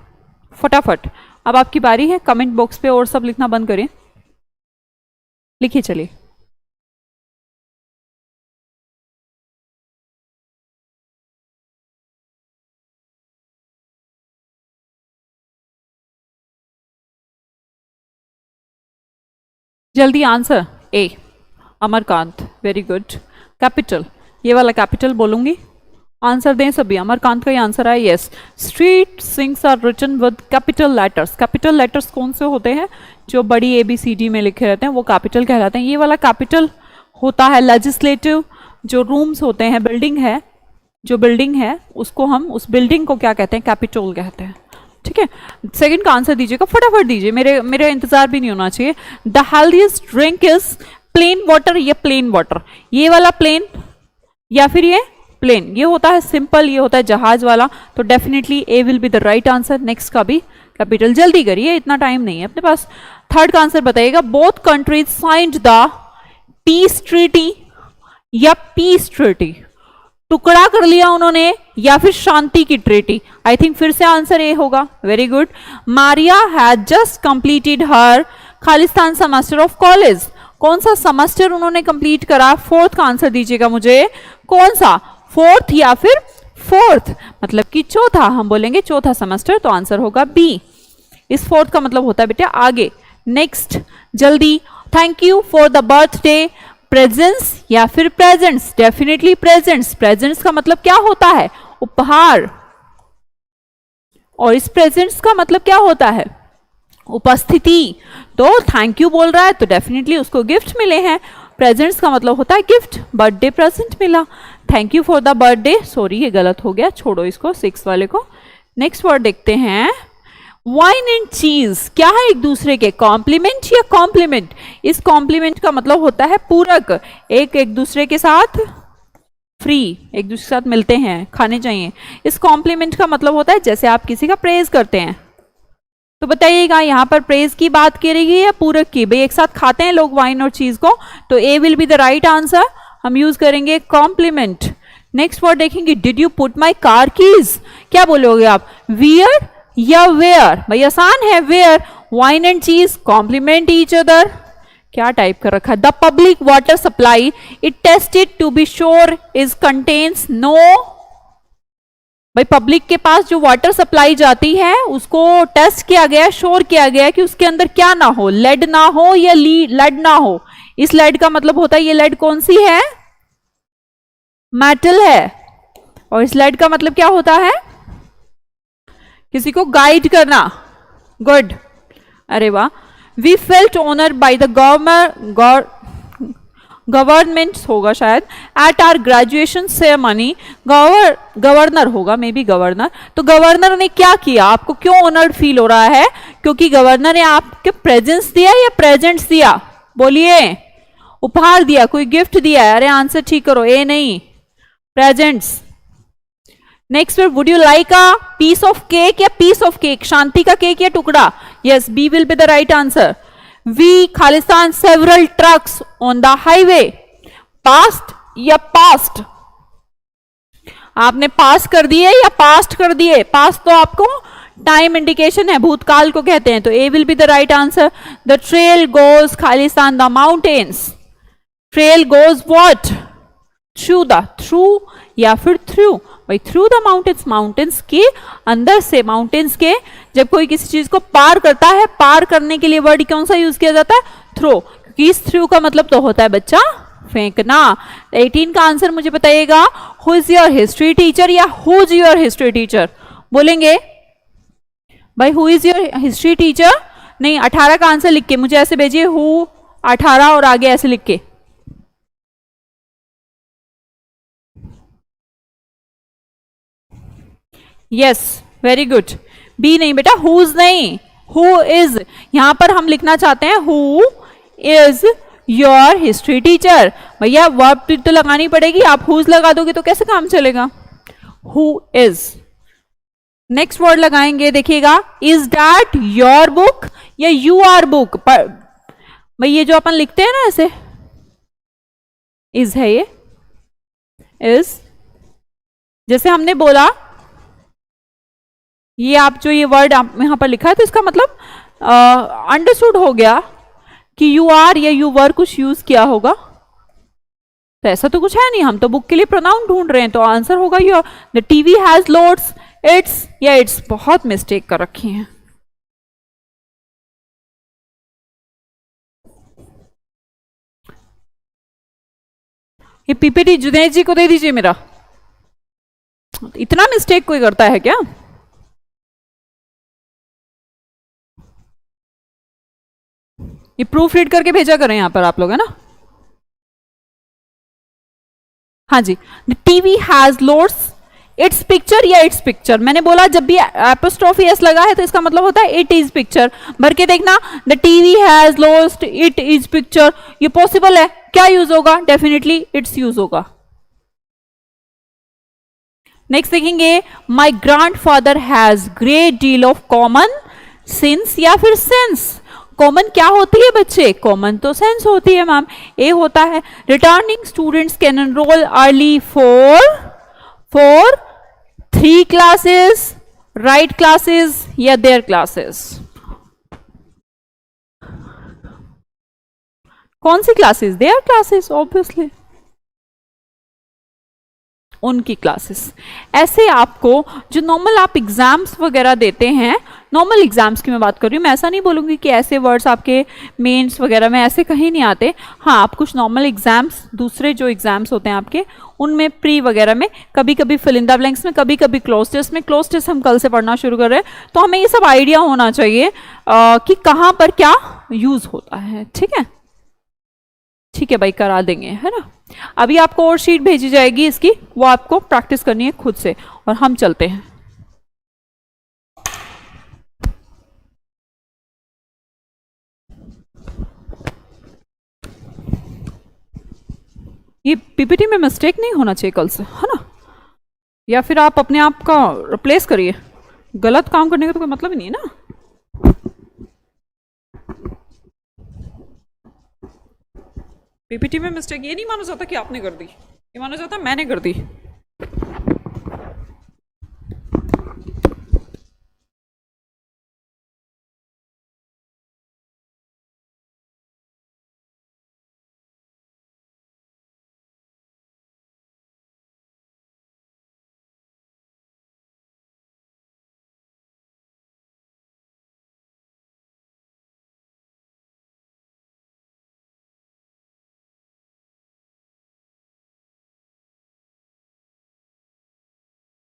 फटाफट। अब आपकी बारी है, कमेंट बॉक्स पे और सब लिखना बंद करें, लिखिए चलिए। जल्दी आंसर। ए अमरकांत, वेरी गुड। कैपिटल, ये वाला कैपिटल बोलूंगी, आंसर दें सभी। अमरकांत का ही आंसर है yes. Street signs are written with capital letters. Capital letters कौन से होते हैं, जो बड़ी ABCD में लिखे रहते हैं वो कैपिटल कहलाते हैं। ये वाला कैपिटल होता है लेजिस्लेटिव, जो रूम्स होते हैं, बिल्डिंग है, जो बिल्डिंग है उसको हम, उस बिल्डिंग को क्या कहते हैं, कैपिटल कहते हैं। ठीक है, सेकंड का आंसर दीजिएगा, फटाफट दीजिए, मेरे इंतजार भी नहीं होना चाहिए। The healthiest drink is plain water, ये प्लेन वाटर, ये वाला प्लेन या फिर ये प्लेन, ये होता है सिंपल, ये होता है जहाज वाला, तो definitely A will be the right answer. Next का भी कैपिटल, जल्दी करिए, इतना टाइम नहीं है अपने पास। थर्ड का आंसर बताइएगा, both countries signed the peace treaty या पीस ट्रीटी, टुकड़ा कर लिया उन्होंने या फिर शांति की ट्रीटी। आई थिंक फिर से आंसर ए होगा, very good. Maria had just completed her Khalistan semester of college, कौन सा सेमेस्टर उन्होंने कंप्लीट करा, फोर्थ का आंसर दीजिएगा मुझे, कौन सा, फोर्थ या फिर फोर्थ, मतलब कि चौथा, हम बोलेंगे चौथा सेमेस्टर, तो आंसर होगा बी। इस फोर्थ का मतलब होता है बेटा आगे। नेक्स्ट जल्दी, thank you for the birthday, presents या फिर प्रेजेंट्स, डेफिनेटली प्रेजेंट्स। प्रेजेंट्स का मतलब क्या होता है, उपहार, और इस प्रेजेंट्स का मतलब क्या होता है, उपस्थिति। तो थैंक यू बोल रहा है तो डेफिनेटली उसको गिफ्ट मिले हैं। प्रेजेंट्स का मतलब होता है गिफ्ट, बर्थडे प्रेजेंट मिला। Thank you for the birthday, sorry ये गलत हो गया, छोड़ो इसको, 6 वाले को। नेक्स्ट वर्ड देखते हैं, वाइन एंड चीज क्या है एक दूसरे के, कॉम्प्लीमेंट या कॉम्प्लीमेंट? इस कॉम्प्लीमेंट का मतलब होता है पूरक, एक एक दूसरे के साथ फ्री, एक दूसरे के साथ मिलते हैं, खाने चाहिए। इस कॉम्प्लीमेंट का मतलब होता है जैसे आप किसी का प्रेज करते हैं। तो बताइएगा यहाँ पर प्रेज की बात करेगी या पूरक की? भाई एक साथ खाते हैं लोग वाइन और चीज को, तो A will be the right answer, हम यूज करेंगे कॉम्प्लीमेंट। नेक्स्ट वर्ड देखेंगे, did you put my car keys, क्या बोलोगे आप, वियर या वेयर? भाई आसान है, where. Wine and cheese complement each other. क्या टाइप कर रखा है, the public water supply it tested to be sure is contains no. भाई पब्लिक के पास जो वाटर सप्लाई जाती है उसको टेस्ट किया गया, श्योर किया गया कि उसके अंदर क्या ना हो, लेड ना हो या लेड ना हो। इस लेड का मतलब होता है, ये लेड कौन सी है, मेटल है। और इस लेड का मतलब क्या होता है, किसी को गाइड करना। गुड, अरे वाह। We felt honour by the government होगा शायद, at our graduation ceremony. Governor होगा, मे बी गवर्नर। तो गवर्नर ने क्या किया, आपको क्यों ऑनर्ड फील हो रहा है? क्योंकि गवर्नर ने आपके प्रेजेंस दिया या प्रेजेंट्स दिया, बोलिए, उपहार दिया, कोई गिफ्ट दिया है। अरे आंसर ठीक करो, ए नहीं, presents. Next word, would you like a piece of cake या पीस ऑफ केक, शांति का केक या टुकड़ा? Yes, B will be the right answer. We Khalistan several trucks on the highway, past या पास्ट? आपने पास कर दिए या पास्ट कर दिए? पास तो आपको टाइम इंडिकेशन है, भूतकाल को कहते हैं, तो A will be the right answer. The trail goes खालिस्तान the mountains, trail goes what, through the, through या फिर थ्रू? भाई थ्रू द माउंटेन्स, माउंटेन्स के अंदर से, माउंटेन्स के, जब कोई किसी चीज को पार करता है, पार करने के लिए वर्ड कौन सा यूज किया जाता है, थ्रो। क्योंकि इस थ्रू का मतलब तो होता है बच्चा फेंकना। 18 का आंसर मुझे बताइएगा, who is your history teacher या who is your history teacher? बोलेंगे भाई who is your history teacher? नहीं, 18 का आंसर लिख के मुझे ऐसे भेजिए, हु 18 और आगे ऐसे लिख के। Yes, very good. बी नहीं बेटा, हुज नहीं, हु इज। यहां पर हम लिखना चाहते हैं who is your history teacher. भैया वर्ब तो लगानी पड़ेगी, आप हुज लगा दोगे तो कैसे काम चलेगा? Who is. नेक्स्ट वर्ड लगाएंगे, देखिएगा, इज दैट योर बुक या यू आर बुक? भाई ये जो अपन लिखते हैं ना ऐसे, इज है ये, इज। जैसे हमने बोला, ये आप जो ये वर्ड आप यहां पर लिखा है, तो इसका मतलब अंडरस्टूड हो गया कि यू आर या यू वर कुछ यूज किया होगा। तो ऐसा तो कुछ है नहीं, हम तो बुक के लिए प्रोनाउन ढूंढ रहे हैं, तो आंसर होगा your. The TV has loads it's या इट्स, बहुत मिस्टेक कर रखी हैं। ये पीपीटी जुनैद जी को दे दीजिए मेरा। इतना मिस्टेक कोई करता है क्या? ये प्रूफ रीड करके भेजा करें यहां पर आप लोग, है ना? हाँ जी, the TV has loads its picture या इट्स पिक्चर। मैंने बोला जब भी एपोस्ट्रोफी एस लगा है तो इसका मतलब होता है इट इज पिक्चर। भर के देखना, the TV has lost it is picture, ये पॉसिबल है। क्या यूज होगा? डेफिनेटली इट्स यूज होगा। नेक्स्ट देखेंगे, माई grandfather has great deal of common sense या फिर सेंस। कॉमन क्या होती है बच्चे? कॉमन तो सेंस होती है मैम। ए होता है, returning students can enrol early for 3 classes, right classes या देयर क्लासेस। कौन सी क्लासेस? देयर क्लासेस, ऑब्वियसली उनकी क्लासेस। ऐसे आपको जो नॉर्मल आप एग्जाम्स वगैरह देते हैं, नॉर्मल एग्जाम्स की मैं बात कर रही हूँ, मैं ऐसा नहीं बोलूँगी कि ऐसे वर्ड्स आपके मेंस वगैरह में ऐसे कहीं नहीं आते। हाँ, आप कुछ नॉर्मल एग्जाम्स, दूसरे जो एग्जाम्स होते हैं आपके, उनमें प्री वगैरह में कभी कभी फिल इन द ब्लैंक्स में, कभी कभी क्लोज टेस्ट में। क्लोज टेस्ट हम कल से पढ़ना शुरू कर रहे हैं, तो हमें ये सब आइडिया होना चाहिए कि कहाँ पर क्या यूज होता है। ठीक है, ठीक है भाई, करा देंगे, है ना? अभी आपको और शीट भेजी जाएगी इसकी, वो आपको प्रैक्टिस करनी है खुद से, और हम चलते हैं। ये पीपीटी में मिस्टेक नहीं होना चाहिए कल से, है ना? या फिर आप अपने आप का रिप्लेस करिए, गलत काम करने का तो कोई मतलब ही नहीं है ना। पीपीटी में मिस्टेक ये नहीं माना जाता कि आपने कर दी, ये माना जाता मैंने कर दी।